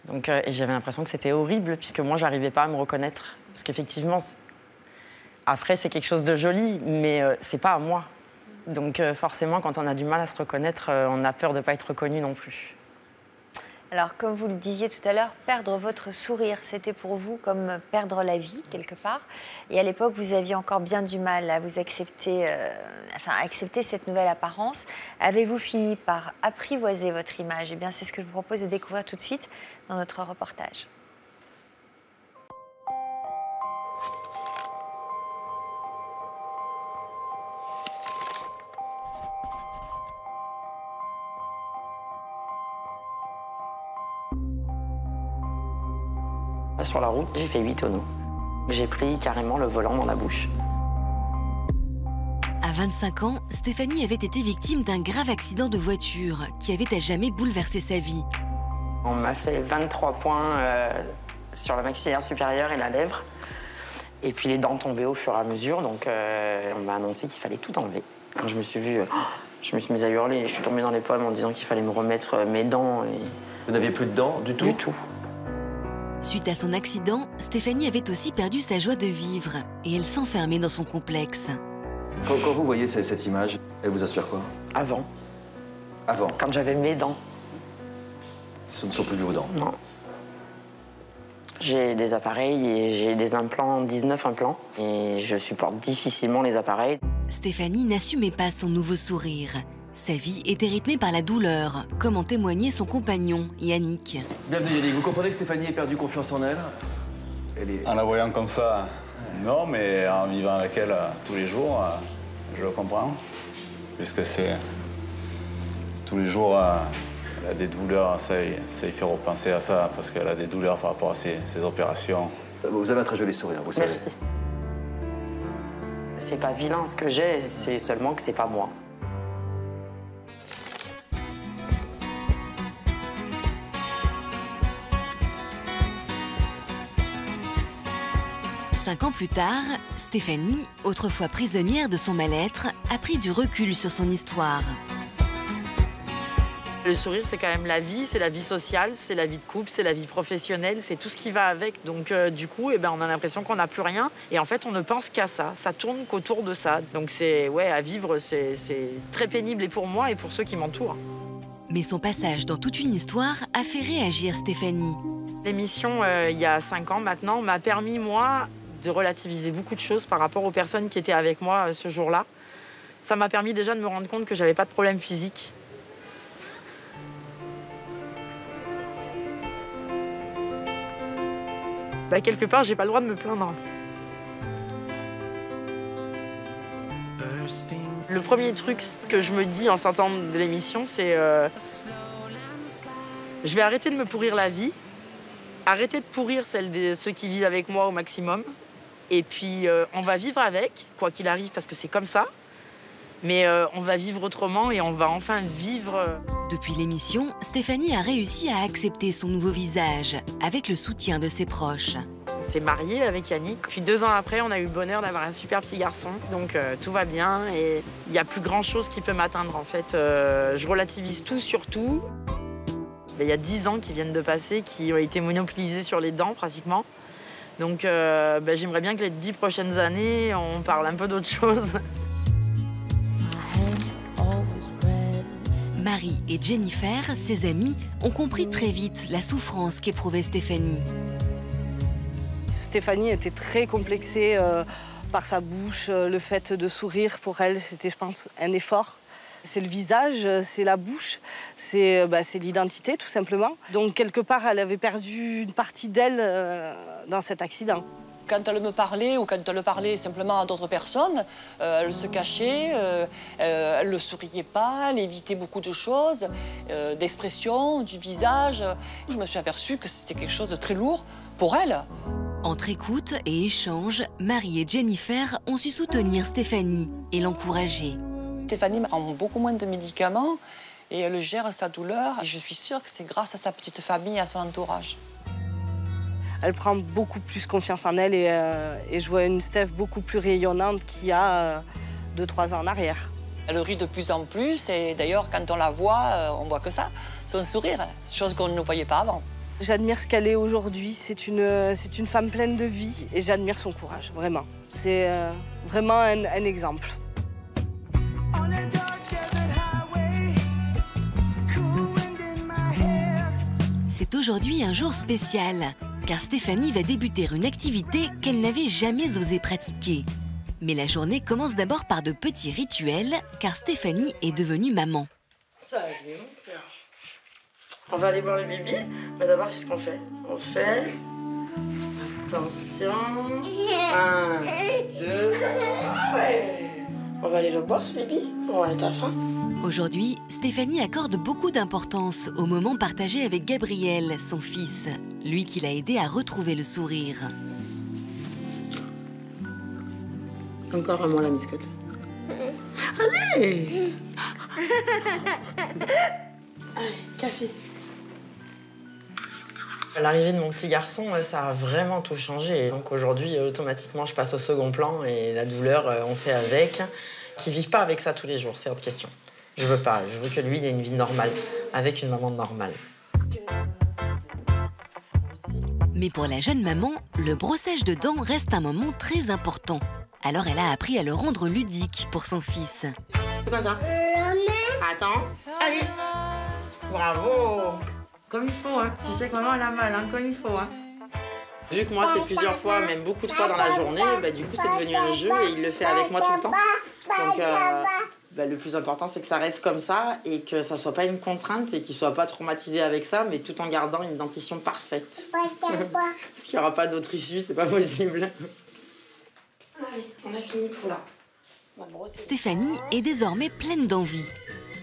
Donc, et j'avais l'impression que c'était horrible, puisque moi, j'arrivais pas à me reconnaître. Parce qu'effectivement, après, c'est quelque chose de joli, mais c'est pas à moi. Donc, forcément, quand on a du mal à se reconnaître, on a peur de pas être reconnu non plus. Alors, comme vous le disiez tout à l'heure, perdre votre sourire, c'était pour vous comme perdre la vie, quelque part. Et à l'époque, vous aviez encore bien du mal à vous accepter, à accepter cette nouvelle apparence. Avez-vous fini par apprivoiser votre image? Eh bien, c'est ce que je vous propose de découvrir tout de suite dans notre reportage. Sur la route, j'ai fait 8 tonneaux. J'ai pris carrément le volant dans la bouche. À 25 ans, Stéphanie avait été victime d'un grave accident de voiture qui avait à jamais bouleversé sa vie. On m'a fait 23 points sur la maxillaire supérieure et la lèvre. Et puis les dents tombaient au fur et à mesure, donc on m'a annoncé qu'il fallait tout enlever. Quand je me suis vue, je me suis mise à hurler. Je suis tombée dans les pommes en disant qu'il fallait me remettre mes dents. Et... Vous n'aviez plus de dents du tout? Du tout. Suite à son accident, Stéphanie avait aussi perdu sa joie de vivre et elle s'enfermait dans son complexe. Quand vous voyez cette image, elle vous inspire quoi? Avant. Avant? Quand j'avais mes dents. Ce ne sont plus vos dents? Non. J'ai des appareils et j'ai des implants, 19 implants, et je supporte difficilement les appareils. Stéphanie n'assumait pas son nouveau sourire. Sa vie était rythmée par la douleur, comme en témoignait son compagnon, Yannick. Bienvenue Yannick, vous comprenez que Stéphanie ait perdu confiance en elle? En la voyant comme ça, non, mais en vivant avec elle tous les jours, je le comprends. Puisque c'est tous les jours, elle a des douleurs, ça y fait repenser à ça, parce qu'elle a des douleurs par rapport à ses opérations. Vous avez un très joli sourire, vous savez. Merci. C'est pas vilain ce que j'ai, c'est seulement que c'est pas moi. Cinq ans plus tard, Stéphanie, autrefois prisonnière de son mal-être, a pris du recul sur son histoire. Le sourire, c'est quand même la vie sociale, c'est la vie de couple, c'est la vie professionnelle, c'est tout ce qui va avec. Donc du coup, on a l'impression qu'on n'a plus rien. Et en fait, on ne pense qu'à ça. Ça tourne qu'autour de ça. Donc à vivre, c'est très pénible et pour moi et pour ceux qui m'entourent. Mais son passage dans toute une histoire a fait réagir Stéphanie. L'émission, il y a 5 ans maintenant, m'a permis, moi, de relativiser beaucoup de choses par rapport aux personnes qui étaient avec moi ce jour-là. Ça m'a permis déjà de me rendre compte que j'avais pas de problème physique. Quelque part, j'ai pas le droit de me plaindre. Le premier truc que je me dis en sortant de l'émission, c'est je vais arrêter de me pourrir la vie, arrêter de pourrir celle de ceux qui vivent avec moi au maximum, et puis on va vivre avec, quoi qu'il arrive, parce que c'est comme ça, mais on va vivre autrement et on va enfin vivre... Depuis l'émission, Stéphanie a réussi à accepter son nouveau visage, avec le soutien de ses proches. On s'est mariés avec Yannick. Puis 2 ans après, on a eu le bonheur d'avoir un super petit garçon. Donc tout va bien et il n'y a plus grand-chose qui peut m'atteindre en fait. Je relativise tout sur tout. Il y a 10 ans qui viennent de passer, qui ont été monopolisés sur les dents pratiquement. Donc j'aimerais bien que les 10 prochaines années, on parle un peu d'autre chose. Marie et Jennifer, ses amies, ont compris très vite la souffrance qu'éprouvait Stéphanie. Stéphanie était très complexée par sa bouche. Le fait de sourire, pour elle, c'était, je pense, un effort. C'est le visage, c'est la bouche, c'est l'identité, tout simplement. Donc, quelque part, elle avait perdu une partie d'elle dans cet accident. Quand elle me parlait ou quand elle parlait simplement à d'autres personnes, elle se cachait, elle ne souriait pas, elle évitait beaucoup de choses, d'expression, du visage. Je me suis aperçue que c'était quelque chose de très lourd pour elle. Entre écoute et échange, Marie et Jennifer ont su soutenir Stéphanie et l'encourager. Stéphanie prend beaucoup moins de médicaments et elle gère sa douleur. Et je suis sûre que c'est grâce à sa petite famille et à son entourage. Elle prend beaucoup plus confiance en elle et je vois une Steph beaucoup plus rayonnante qu'il y a 2-3 ans en arrière. Elle rit de plus en plus et d'ailleurs, quand on la voit, on voit que ça, son sourire, chose qu'on ne voyait pas avant. J'admire ce qu'elle est aujourd'hui. C'est une femme pleine de vie et j'admire son courage, vraiment. C'est vraiment un exemple. C'est aujourd'hui un jour spécial, car Stéphanie va débuter une activité qu'elle n'avait jamais osé pratiquer. Mais la journée commence d'abord par de petits rituels, car Stéphanie est devenue maman. Salut mon cœur. On va aller voir le bibi, mais d'abord qu'est-ce qu'on fait? On fait... Attention... 1, 2... Ouais. On va aller le boire ce bibi, on va être à faim. Aujourd'hui, Stéphanie accorde beaucoup d'importance au moment partagé avec Gabriel, son fils, lui qui l'a aidé à retrouver le sourire. Encore un mot la biscotte. Allez! Allez, café. L'arrivée de mon petit garçon, ça a vraiment tout changé. Donc aujourd'hui, automatiquement, je passe au second plan et la douleur, on fait avec. Qui ne vivent pas avec ça tous les jours, c'est autre question. Je veux pas, je veux que lui, il ait une vie normale, avec une maman normale. Mais pour la jeune maman, le brossage de dents reste un moment très important. Alors elle a appris à le rendre ludique pour son fils. C'est quoi ça? Attends. Allez. Bravo. Comme il faut, hein. Tu sais que maman elle a mal, hein, comme il faut, hein. Vu que moi c'est plusieurs fois, même beaucoup de fois dans la journée, bah, du coup c'est devenu un jeu et il le fait avec moi tout le temps. Donc bah, le plus important c'est que ça reste comme ça et que ça soit pas une contrainte et qu'il soit pas traumatisé avec ça, mais tout en gardant une dentition parfaite. Parce qu'il n'y aura pas d'autre issue, c'est pas possible. Allez, on a fini pour là. Stéphanie est désormais pleine d'envie.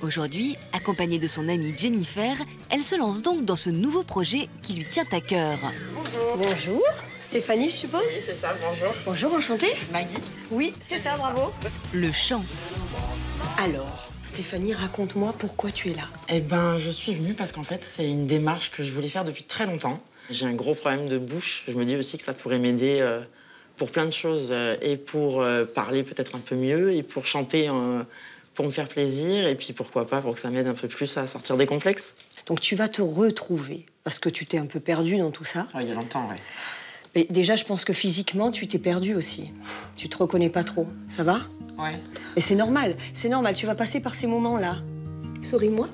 Aujourd'hui, accompagnée de son amie Jennifer, elle se lance donc dans ce nouveau projet qui lui tient à cœur. Bonjour. Bonjour. Stéphanie, je suppose? Oui, c'est ça, bonjour. Bonjour, enchantée. Maggie. Oui, c'est ça, bravo. Le chant. Alors, Stéphanie, raconte-moi pourquoi tu es là. Eh ben, je suis venue parce qu'en fait, c'est une démarche que je voulais faire depuis très longtemps. J'ai un gros problème de bouche. Je me dis aussi que ça pourrait m'aider pour plein de choses et pour parler peut-être un peu mieux et pour chanter pour me faire plaisir et puis pourquoi pas pour que ça m'aide un peu plus à sortir des complexes. Donc tu vas te retrouver parce que tu t'es un peu perdue dans tout ça. Ah, il y a longtemps, oui. Et déjà, je pense que physiquement, tu t'es perdue aussi. Tu te reconnais pas trop. Ça va? Ouais. Mais c'est normal, tu vas passer par ces moments-là. Souris-moi.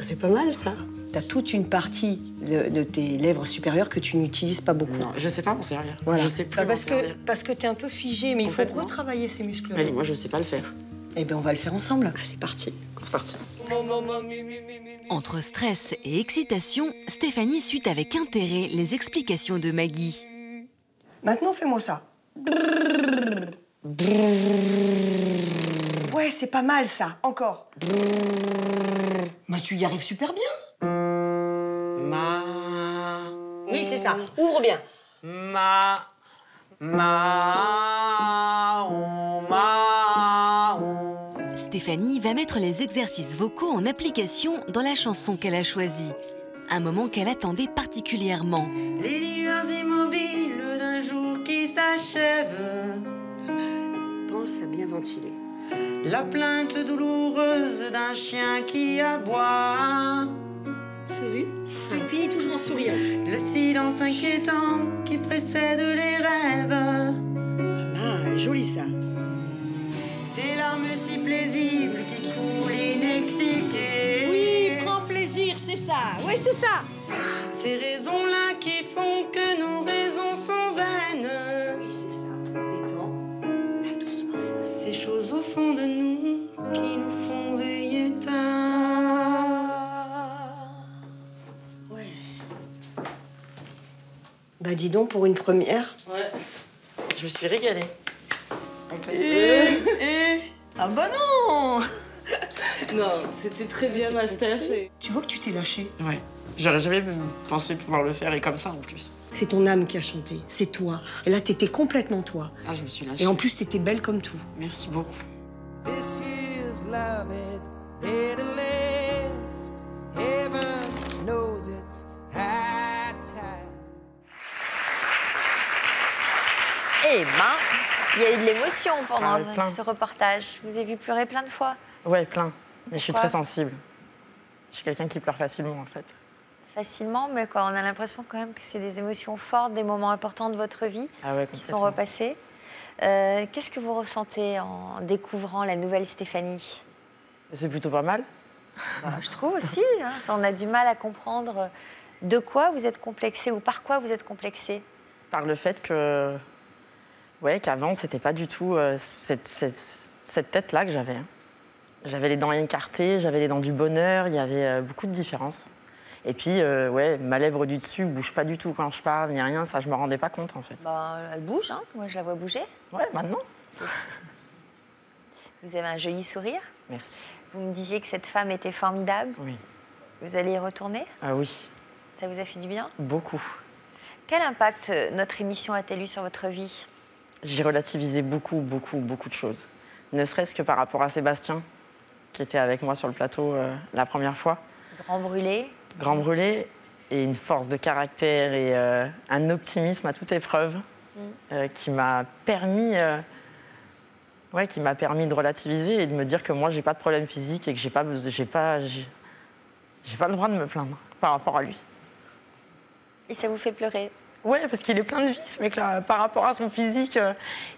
C'est pas mal, ça. T'as toute une partie de tes lèvres supérieures que tu n'utilises pas beaucoup. Non, je sais pas m'en servir. Voilà. Je sais plus parce que t'es un peu figé, mais il faut retravailler ces muscles-là. Mais moi, je sais pas le faire. Eh bien, on va le faire ensemble. Ah, c'est parti. C'est parti. Entre stress et excitation, Stéphanie suit avec intérêt les explications de Maggie. Maintenant, fais-moi ça. Ouais, c'est pas mal, ça. Encore. Bah, tu y arrives super bien. Oui, c'est ça. Ouvre bien. Stéphanie va mettre les exercices vocaux en application dans la chanson qu'elle a choisie. Un moment qu'elle attendait particulièrement. Les lueurs immobiles d'un jour qui s'achève. Pense à bien ventiler. La plainte douloureuse d'un chien qui aboie. Souris. Finis toujours en souriant. Le silence inquiétant qui précède les rêves. Pas mal, joli ça. Ces larmes si plaisibles qui coulent inexpliquées. Oui, prends plaisir, c'est ça. Oui, c'est ça. Ces raisons-là qui font que nos raisons sont vaines. Oui, c'est ça. Détends. Là, doucement. Ces choses au fond de nous qui nous font veiller tard. Ouais. Bah dis donc, pour une première. Ouais. Je me suis régalée. Ah bah non. Non, c'était très bien, ma Steph. Tu vois que tu t'es lâchée. Ouais. J'aurais jamais pensé pouvoir le faire et comme ça en plus. C'est ton âme qui a chanté, c'est toi. Et là, t'étais complètement toi. Ah, je me suis lâchée. Et en plus, t'étais belle comme tout. Merci beaucoup. This is love, it here to last. Heaven knows it's high time. Eh ben, il y a eu de l'émotion pendant plein. ce reportage. Je vous ai vu pleurer plein de fois. Ouais, plein. Mais je suis Pourquoi très sensible. Je suis quelqu'un qui pleure facilement, en fait. Facilement, mais quand on a l'impression quand même que c'est des émotions fortes, des moments importants de votre vie qui sont repassés. Qu'est-ce que vous ressentez en découvrant la nouvelle Stéphanie? C'est plutôt pas mal. Bah, je trouve aussi. Hein, on a du mal à comprendre de quoi vous êtes complexé ou par quoi vous êtes complexé. Par le fait que... Ouais, qu'avant, c'était pas du tout cette tête-là que j'avais. J'avais les dents écartées, j'avais les dents du bonheur, il y avait beaucoup de différences. Et puis, ouais, ma lèvre du dessus bouge pas du tout quand je parle, ni rien, ça, je me rendais pas compte, en fait. Bah, elle bouge, hein. Moi, je la vois bouger. Ouais, maintenant. Vous avez un joli sourire. Merci. Vous me disiez que cette femme était formidable. Oui. Vous allez y retourner? Ah oui. Ça vous a fait du bien? Beaucoup. Quel impact notre émission a-t-elle eu sur votre vie? J'ai relativisé beaucoup de choses. Ne serait-ce que par rapport à Sébastien, qui était avec moi sur le plateau la première fois. Grand brûlé. Grand brûlé et une force de caractère et un optimisme à toute épreuve qui m'a permis de relativiser et de me dire que moi, j'ai pas de problème physique et que j'ai pas le droit de me plaindre par rapport à lui. Et ça vous fait pleurer? Oui, parce qu'il est plein de vies, ce mec-là. Par rapport à son physique,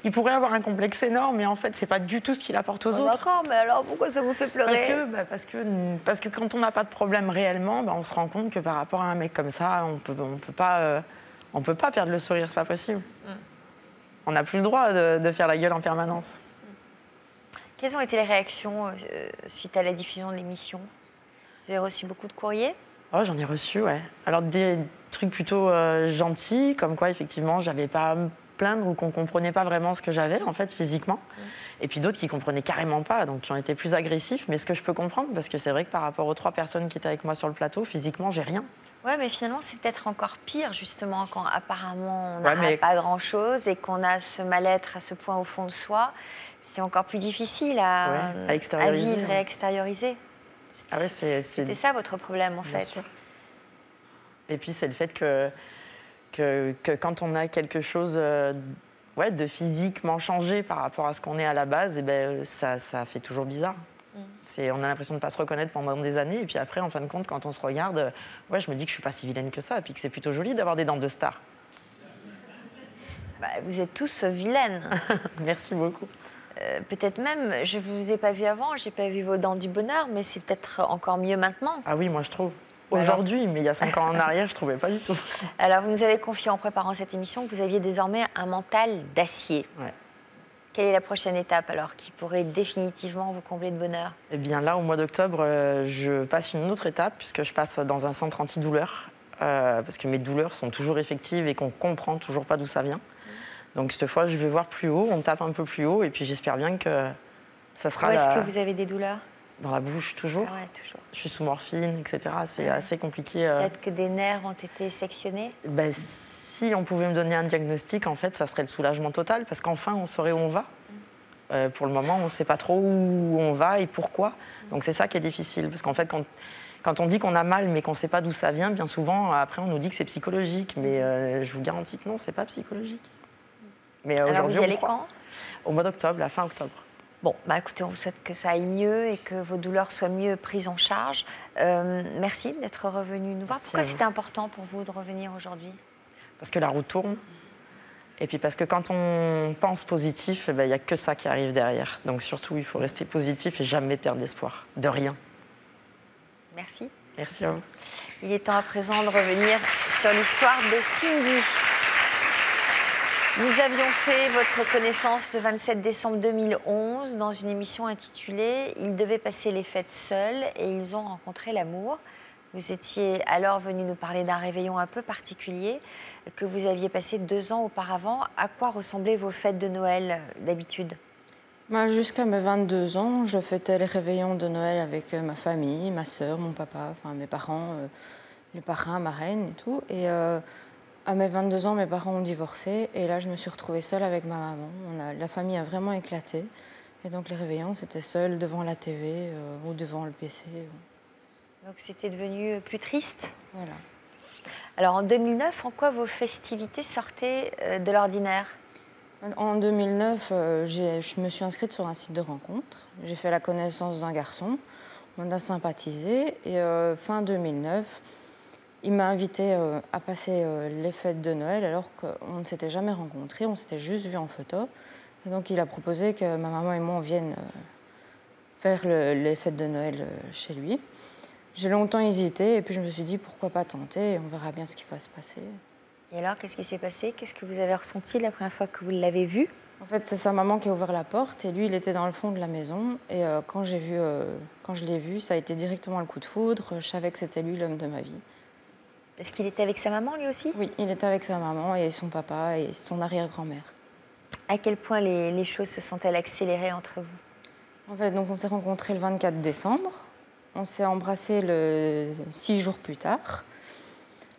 il pourrait avoir un complexe énorme, mais en fait, c'est pas du tout ce qu'il apporte aux autres. D'accord, mais alors pourquoi ça vous fait pleurer? Parce que quand on n'a pas de problème réellement, on se rend compte que par rapport à un mec comme ça, on peut pas perdre le sourire, c'est pas possible. On n'a plus le droit de faire la gueule en permanence. Quelles ont été les réactions suite à la diffusion de l'émission? Vous avez reçu beaucoup de courriers? Oh, j'en ai reçu, ouais. Alors, des trucs plutôt gentils, comme quoi, effectivement, j'avais pas à me plaindre ou qu'on comprenait pas vraiment ce que j'avais, en fait, physiquement. Et puis d'autres qui comprenaient carrément pas, donc qui ont été plus agressifs. Mais ce que je peux comprendre, parce que c'est vrai que par rapport aux 3 personnes qui étaient avec moi sur le plateau, physiquement, j'ai rien. Ouais, mais finalement, c'est peut-être encore pire, justement, quand apparemment on n'a pas grand-chose et qu'on a ce mal-être à ce point au fond de soi. C'est encore plus difficile à vivre et à extérioriser. Ah ouais, c'était ça votre problème, en fait. Sûr. Et puis, c'est le fait que quand on a quelque chose de physiquement changé par rapport à ce qu'on est à la base, et ça fait toujours bizarre. On a l'impression de ne pas se reconnaître pendant des années. Et puis après, en fin de compte, quand on se regarde, je me dis que je ne suis pas si vilaine que ça. Et puis que c'est plutôt joli d'avoir des dents de star. Vous êtes tous vilaines. Merci beaucoup. Peut-être même, je ne vous ai pas vu avant, je n'ai pas vu vos dents du bonheur, mais c'est peut-être encore mieux maintenant. Ah oui, moi je trouve. Aujourd'hui, mais il y a 5 ans en arrière, je ne trouvais pas du tout. Alors, vous nous avez confié en préparant cette émission que vous aviez désormais un mental d'acier. Ouais. Quelle est la prochaine étape alors qui pourrait définitivement vous combler de bonheur? Eh bien là, au mois d'octobre, je passe une autre étape puisque je passe dans un centre antidouleur parce que mes douleurs sont toujours effectives et qu'on ne comprend toujours pas d'où ça vient. Donc cette fois, je vais voir plus haut, on tape un peu plus haut et puis j'espère bien que ça sera... Où est-ce que vous avez des douleurs? Dans la bouche, toujours. Ah ouais, toujours. Je suis sous morphine, etc. C'est assez compliqué. Peut-être que des nerfs ont été sectionnés? Si on pouvait me donner un diagnostic, en fait, ça serait le soulagement total, parce qu'enfin, on saurait où on va. Pour le moment, on ne sait pas trop où on va et pourquoi. Donc c'est ça qui est difficile, parce qu'en fait, quand on dit qu'on a mal, mais qu'on ne sait pas d'où ça vient, bien souvent, après, on nous dit que c'est psychologique. Mais je vous garantis que non, ce n'est pas psychologique. Mais alors vous y allez quand? Au mois d'octobre, la fin octobre. Bon, écoutez, on vous souhaite que ça aille mieux et que vos douleurs soient mieux prises en charge. Merci d'être revenu nous voir. Pourquoi c'était important pour vous de revenir aujourd'hui? Parce que la roue tourne. Et puis parce que quand on pense positif, il n'y a que ça qui arrive derrière. Donc surtout, il faut rester positif et jamais perdre l'espoir. De rien. Merci. Merci à vous. Il est temps à présent de revenir sur l'histoire de Cindy. Nous avions fait votre connaissance le 27 décembre 2011 dans une émission intitulée « Ils devaient passer les fêtes seuls et ils ont rencontré l'amour ». Vous étiez alors venu nous parler d'un réveillon un peu particulier que vous aviez passé 2 ans auparavant. À quoi ressemblaient vos fêtes de Noël d'habitude? Jusqu'à mes 22 ans, je fêtais les réveillons de Noël avec ma famille, ma sœur, mon papa, enfin mes parents, les parrains, ma reine et tout. Et à mes 22 ans, mes parents ont divorcé et là, je me suis retrouvée seule avec ma maman. La famille a vraiment éclaté. Et donc, les réveillons, c'était seule devant la TV ou devant le PC. Donc, c'était devenu plus triste? Voilà. Alors, en 2009, en quoi vos festivités sortaient de l'ordinaire? En 2009, je me suis inscrite sur un site de rencontre. J'ai fait la connaissance d'un garçon. On a sympathisé. Et fin 2009... il m'a invité à passer les fêtes de Noël alors qu'on ne s'était jamais rencontrés, on s'était juste vus en photo. Et donc il a proposé que ma maman et moi on vienne faire les fêtes de Noël chez lui. J'ai longtemps hésité et puis je me suis dit pourquoi pas tenter et on verra bien ce qui va se passer. Et alors qu'est-ce qui s'est passé? Qu'est-ce que vous avez ressenti la première fois que vous l'avez vu? En fait c'est sa maman qui a ouvert la porte et lui il était dans le fond de la maison. Et quand je l'ai vu, ça a été directement le coup de foudre. Je savais que c'était lui l'homme de ma vie. Est-ce qu'il était avec sa maman, lui aussi? Oui, il était avec sa maman et son papa et son arrière-grand-mère. À quel point les choses se sont-elles accélérées entre vous? En fait, donc on s'est rencontrés le 24 décembre. On s'est embrassés 6 jours plus tard.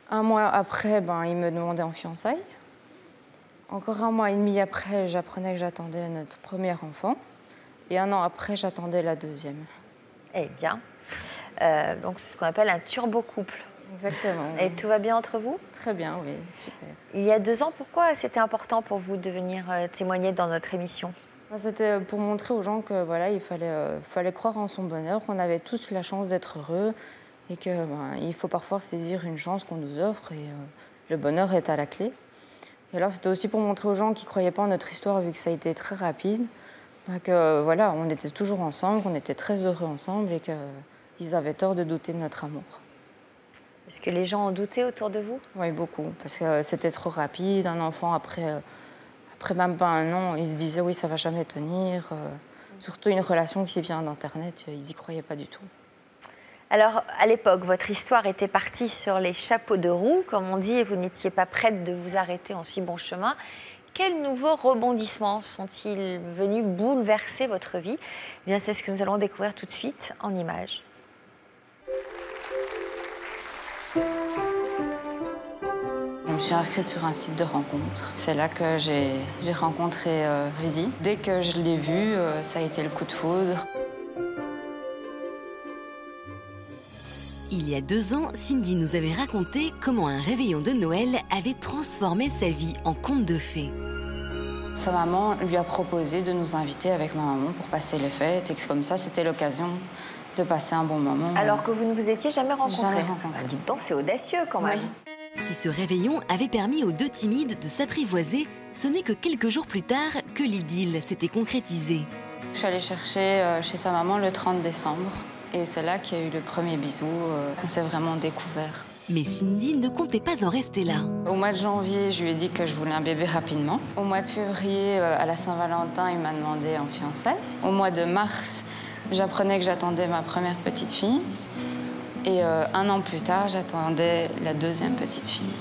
Un mois après, il me demandait en fiançailles. Encore 1 mois et demi après, j'apprenais que j'attendais notre premier enfant. Et 1 an après, j'attendais la 2e. Eh bien, donc c'est ce qu'on appelle un turbo-couple. Exactement. Et tout va bien entre vous? Très bien, oui, super. Il y a 2 ans, pourquoi c'était important pour vous de venir témoigner dans notre émission? C'était pour montrer aux gens que voilà, il fallait croire en son bonheur, qu'on avait tous la chance d'être heureux et qu'il faut parfois saisir une chance qu'on nous offre et le bonheur est à la clé. Et alors, c'était aussi pour montrer aux gens qui ne croyaient pas en notre histoire, vu que ça a été très rapide, que voilà, on était toujours ensemble, qu'on était très heureux ensemble et qu'ils avaient tort de douter de notre amour. Est-ce que les gens ont douté autour de vous? Oui, beaucoup, parce que c'était trop rapide. Un enfant, après même pas un an, ils se disaient oui, ça va jamais tenir. Surtout une relation qui vient d'Internet, ils n'y croyaient pas du tout. Alors, à l'époque, votre histoire était partie sur les chapeaux de roue, comme on dit, et vous n'étiez pas prête de vous arrêter en si bon chemin. Quels nouveaux rebondissements sont-ils venus bouleverser votre vie? Eh bien, c'est ce que nous allons découvrir tout de suite en images. Je me suis inscrite sur un site de rencontre. C'est là que j'ai rencontré Rudy. Dès que je l'ai vu, ça a été le coup de foudre. Il y a 2 ans, Cindy nous avait raconté comment un réveillon de Noël avait transformé sa vie en conte de fées. Sa maman lui a proposé de nous inviter avec ma maman pour passer les fêtes et que comme ça, c'était l'occasion de passer un bon moment. Alors que vous ne vous étiez jamais rencontrés? Jamais rencontrés. Dites donc, c'est audacieux quand même. Oui. Si ce réveillon avait permis aux 2 timides de s'apprivoiser, ce n'est que quelques jours plus tard que l'idylle s'était concrétisée. Je suis allée chercher chez sa maman le 30 décembre. Et c'est là qu'il y a eu le premier bisou, qu'on s'est vraiment découvert. Mais Cindy ne comptait pas en rester là. Au mois de janvier, je lui ai dit que je voulais un bébé rapidement. Au mois de février, à la Saint-Valentin, il m'a demandé en fiançailles. Au mois de mars, j'apprenais que j'attendais ma première petite fille. Et 1 an plus tard, j'attendais la 2e petite fille.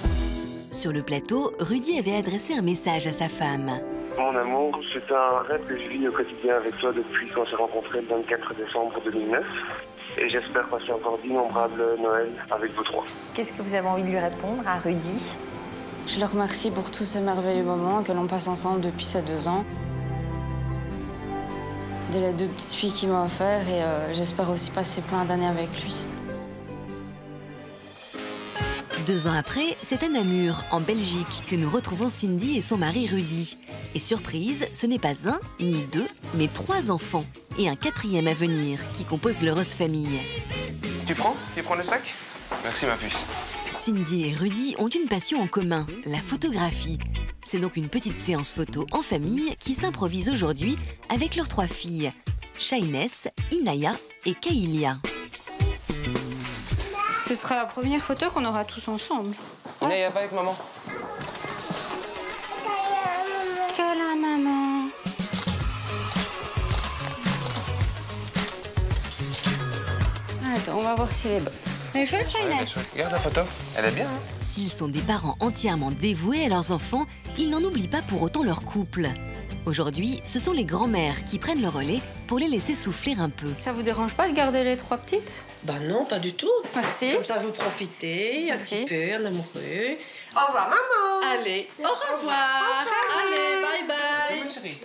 Sur le plateau, Rudy avait adressé un message à sa femme. Mon amour, c'est un rêve que je vis au quotidien avec toi depuis qu'on s'est rencontrés le 24 décembre 2009. Et j'espère passer encore d'innombrables Noëls avec vous 3. Qu'est-ce que vous avez envie de lui répondre à Rudy? Je le remercie pour tous ces merveilleux moments que l'on passe ensemble depuis ces 2 ans. De les 2 petites filles qu'il m'a offert et j'espère aussi passer plein d'années avec lui. 2 ans après, c'est à Namur, en Belgique, que nous retrouvons Cindy et son mari Rudy. Et surprise, ce n'est pas 1, ni 2, mais 3 enfants. Et un 4e à venir, qui compose l'heureuse famille. Tu prends le sac? Merci ma puce. Cindy et Rudy ont une passion en commun, la photographie. C'est donc une petite séance photo en famille qui s'improvise aujourd'hui avec leurs 3 filles, Shainess, Inaya et Kailia. Ce sera la première photo qu'on aura tous ensemble. Inaya, va avec maman. Câlin, maman. Attends, on va voir si elle est bonne. Elle est chouette, Shainess. Regarde la photo, elle est bien. Hein? S'ils sont des parents entièrement dévoués à leurs enfants, ils n'en oublient pas pour autant leur couple. Aujourd'hui, ce sont les grands-mères qui prennent le relais pour les laisser souffler un peu. Ça vous dérange pas de garder les 3 petites? Bah non, pas du tout. Merci. Comme ça, vous profitez un petit peu, un amoureux. Au revoir, maman. Allez, au revoir. Allez, bye bye. Chérie.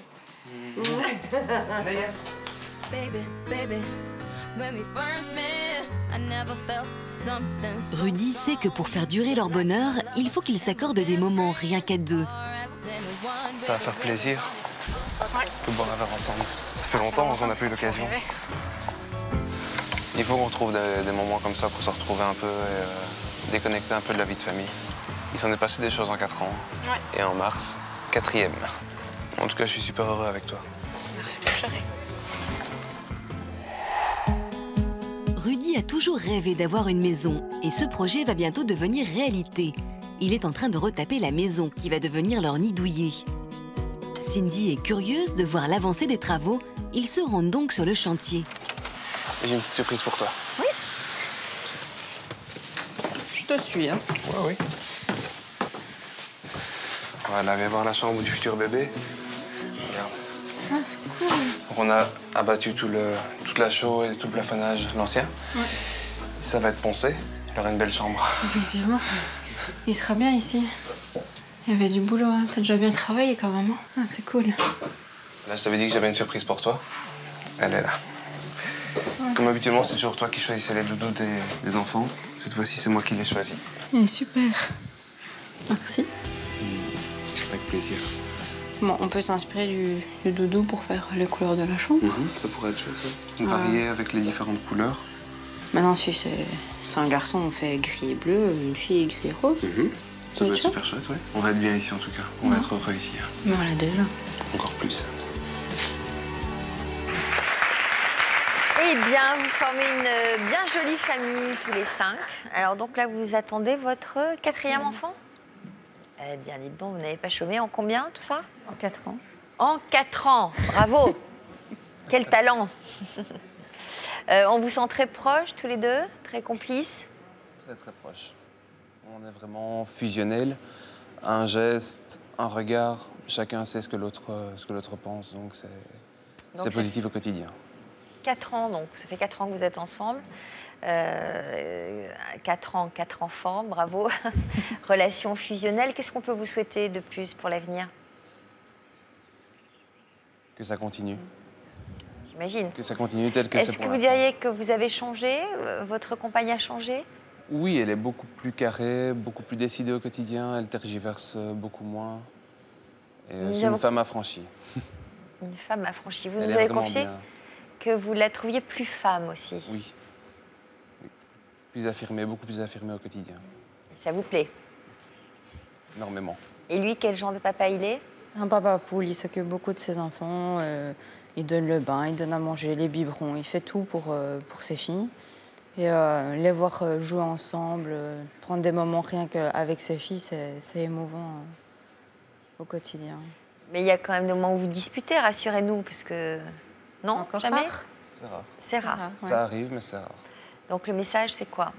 Rudy sait que pour faire durer leur bonheur, il faut qu'ils s'accordent des moments rien qu'à 2. Ça va faire plaisir de boire un verre ensemble. Ça fait longtemps qu'on n'a plus eu l'occasion. Il faut qu'on trouve des moments comme ça pour se retrouver un peu et déconnecter un peu de la vie de famille. Il s'en est passé des choses en 4 ans. Ouais. Et en mars, 4e. En tout cas, je suis super heureux avec toi. Merci mon chéri. Rudy a toujours rêvé d'avoir une maison et ce projet va bientôt devenir réalité. Il est en train de retaper la maison qui va devenir leur nid douillet. Cindy est curieuse de voir l'avancée des travaux. Ils se rendent donc sur le chantier. J'ai une petite surprise pour toi. Oui. Je te suis, hein. Oui. On va aller voir la chambre du futur bébé. Regarde. Ah, c'est cool. Donc on a abattu toute la chaux et tout le plafonnage l'ancien. Ouais. Ça va être poncé. Il aura une belle chambre. Effectivement. Il sera bien ici. Il y avait du boulot, hein. T'as déjà bien travaillé quand même. Ah, c'est cool. Là, je t'avais dit que j'avais une surprise pour toi. Elle est là. Ouais, comme habituellement, c'est toujours toi qui choisissais les doudous des enfants. Cette fois-ci, c'est moi qui les choisis. Il est super. Merci. Avec plaisir. Bon, on peut s'inspirer du doudou pour faire les couleurs de la chambre. Ça pourrait être chouette, ouais. Varier avec les différentes couleurs. Maintenant, si c'est un garçon, on fait gris et bleu, une fille gris et rose. Ça va être super chouette, oui. On va être bien ici en tout cas. On va être heureux ici. Voilà, déjà. Encore plus. Eh bien, vous formez une bien jolie famille, tous les 5. Alors donc là, vous attendez votre 4e enfant? Eh bien, dites donc, vous n'avez pas chômé en combien, tout ça? En 4 ans. En 4 ans, bravo. Quel talent. On vous sent très proches, tous les deux? Très complices? Très, très proches. On est vraiment fusionnels. Un geste, un regard, chacun sait ce que l'autre pense, donc c'est positif au quotidien. 4 ans, donc ça fait 4 ans que vous êtes ensemble. 4 ans, 4 enfants, bravo. Relation fusionnelle, qu'est-ce qu'on peut vous souhaiter de plus pour l'avenir? Que ça continue. J'imagine. Que ça continue tel que c'est pour Est-ce que vous diriez que vous avez changé? Votre compagne a changé? Oui, elle est beaucoup plus carrée, beaucoup plus décidée au quotidien, elle tergiverse beaucoup moins. Et c'est une femme affranchie. Une femme affranchie. Vous nous avez confié que vous la trouviez plus femme aussi. Oui. Plus affirmée, beaucoup plus affirmée au quotidien. Et ça vous plaît? Énormément. Et lui, quel genre de papa il est? C'est un papa poule, il s'occupe beaucoup de ses enfants. Il donne le bain, il donne à manger, les biberons, il fait tout pour ses filles. Et les voir jouer ensemble, prendre des moments rien qu'avec ses filles, c'est émouvant au quotidien. Mais il y a quand même des moments où vous disputez, rassurez-nous, parce que... Non, encore jamais? rare. C'est rare. C'est rare. Ça arrive, mais c'est rare. Donc le message, c'est quoi?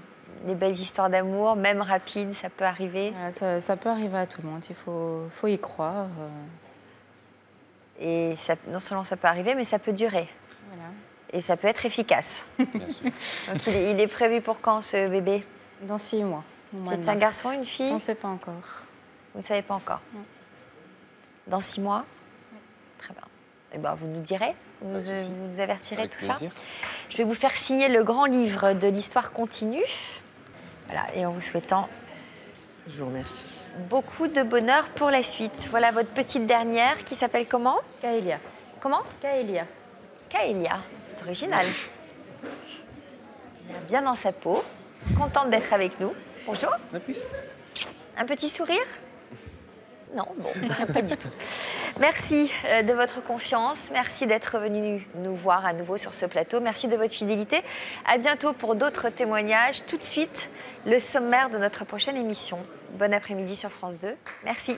Des belles histoires d'amour, même rapides, ça peut arriver? Ça peut arriver à tout le monde, il faut y croire. Et ça, non seulement ça peut arriver, mais ça peut durer. Voilà. Et ça peut être efficace. Bien sûr. Donc il est prévu pour quand, ce bébé? Dans 6 mois. C'est un garçon, une fille? On ne sait pas encore. Vous ne savez pas encore? Non. Dans 6 mois? Oui. Très bien. Eh ben, vous nous direz, vous nous avertirez Avec tout plaisir. ça. Je vais vous faire signer le grand livre de l'histoire continue. Voilà, et en vous souhaitant... Je vous remercie. Beaucoup de bonheur pour la suite. Voilà votre petite dernière qui s'appelle comment? Kaelia. Comment? Kaelia. Kaelia, c'est original. Elle est bien dans sa peau, contente d'être avec nous. Bonjour. Un petit sourire? Non, bon, pas du tout. Merci de votre confiance, merci d'être venu nous voir à nouveau sur ce plateau, merci de votre fidélité. À bientôt pour d'autres témoignages. Tout de suite, le sommaire de notre prochaine émission. Bon après-midi sur France 2. Merci.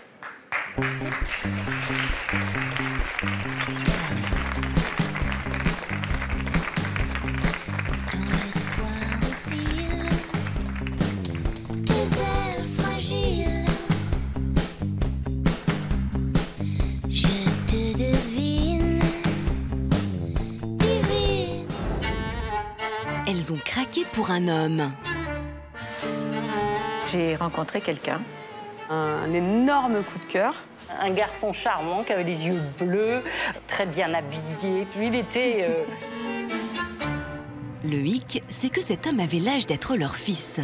Merci. Elles ont craqué pour un homme. J'ai rencontré quelqu'un, un énorme coup de cœur. Un garçon charmant qui avait les yeux bleus, très bien habillé. Il était... Le hic, c'est que cet homme avait l'âge d'être leur fils.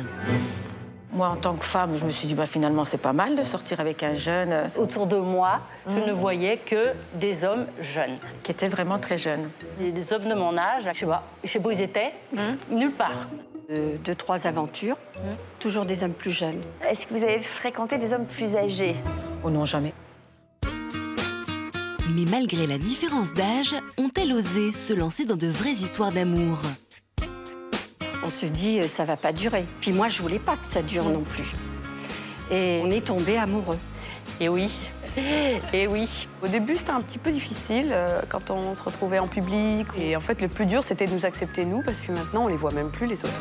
Moi, en tant que femme, je me suis dit, finalement, c'est pas mal de sortir avec un jeune. Autour de moi, je ne voyais que des hommes jeunes. Qui étaient vraiment très jeunes. Et des hommes de mon âge, je sais pas où ils étaient, nulle part. 2-3 aventures, toujours des hommes plus jeunes. Est-ce que vous avez fréquenté des hommes plus âgés? Oh non, jamais. Mais malgré la différence d'âge, ont-elles osé se lancer dans de vraies histoires d'amour? On se dit, ça va pas durer. Puis moi, je voulais pas que ça dure non plus. Et on est tombés amoureux. Et oui. Et oui. Au début, c'était un petit peu difficile quand on se retrouvait en public. Et en fait, le plus dur, c'était de nous accepter, nous, parce que maintenant, on les voit même plus, les autres.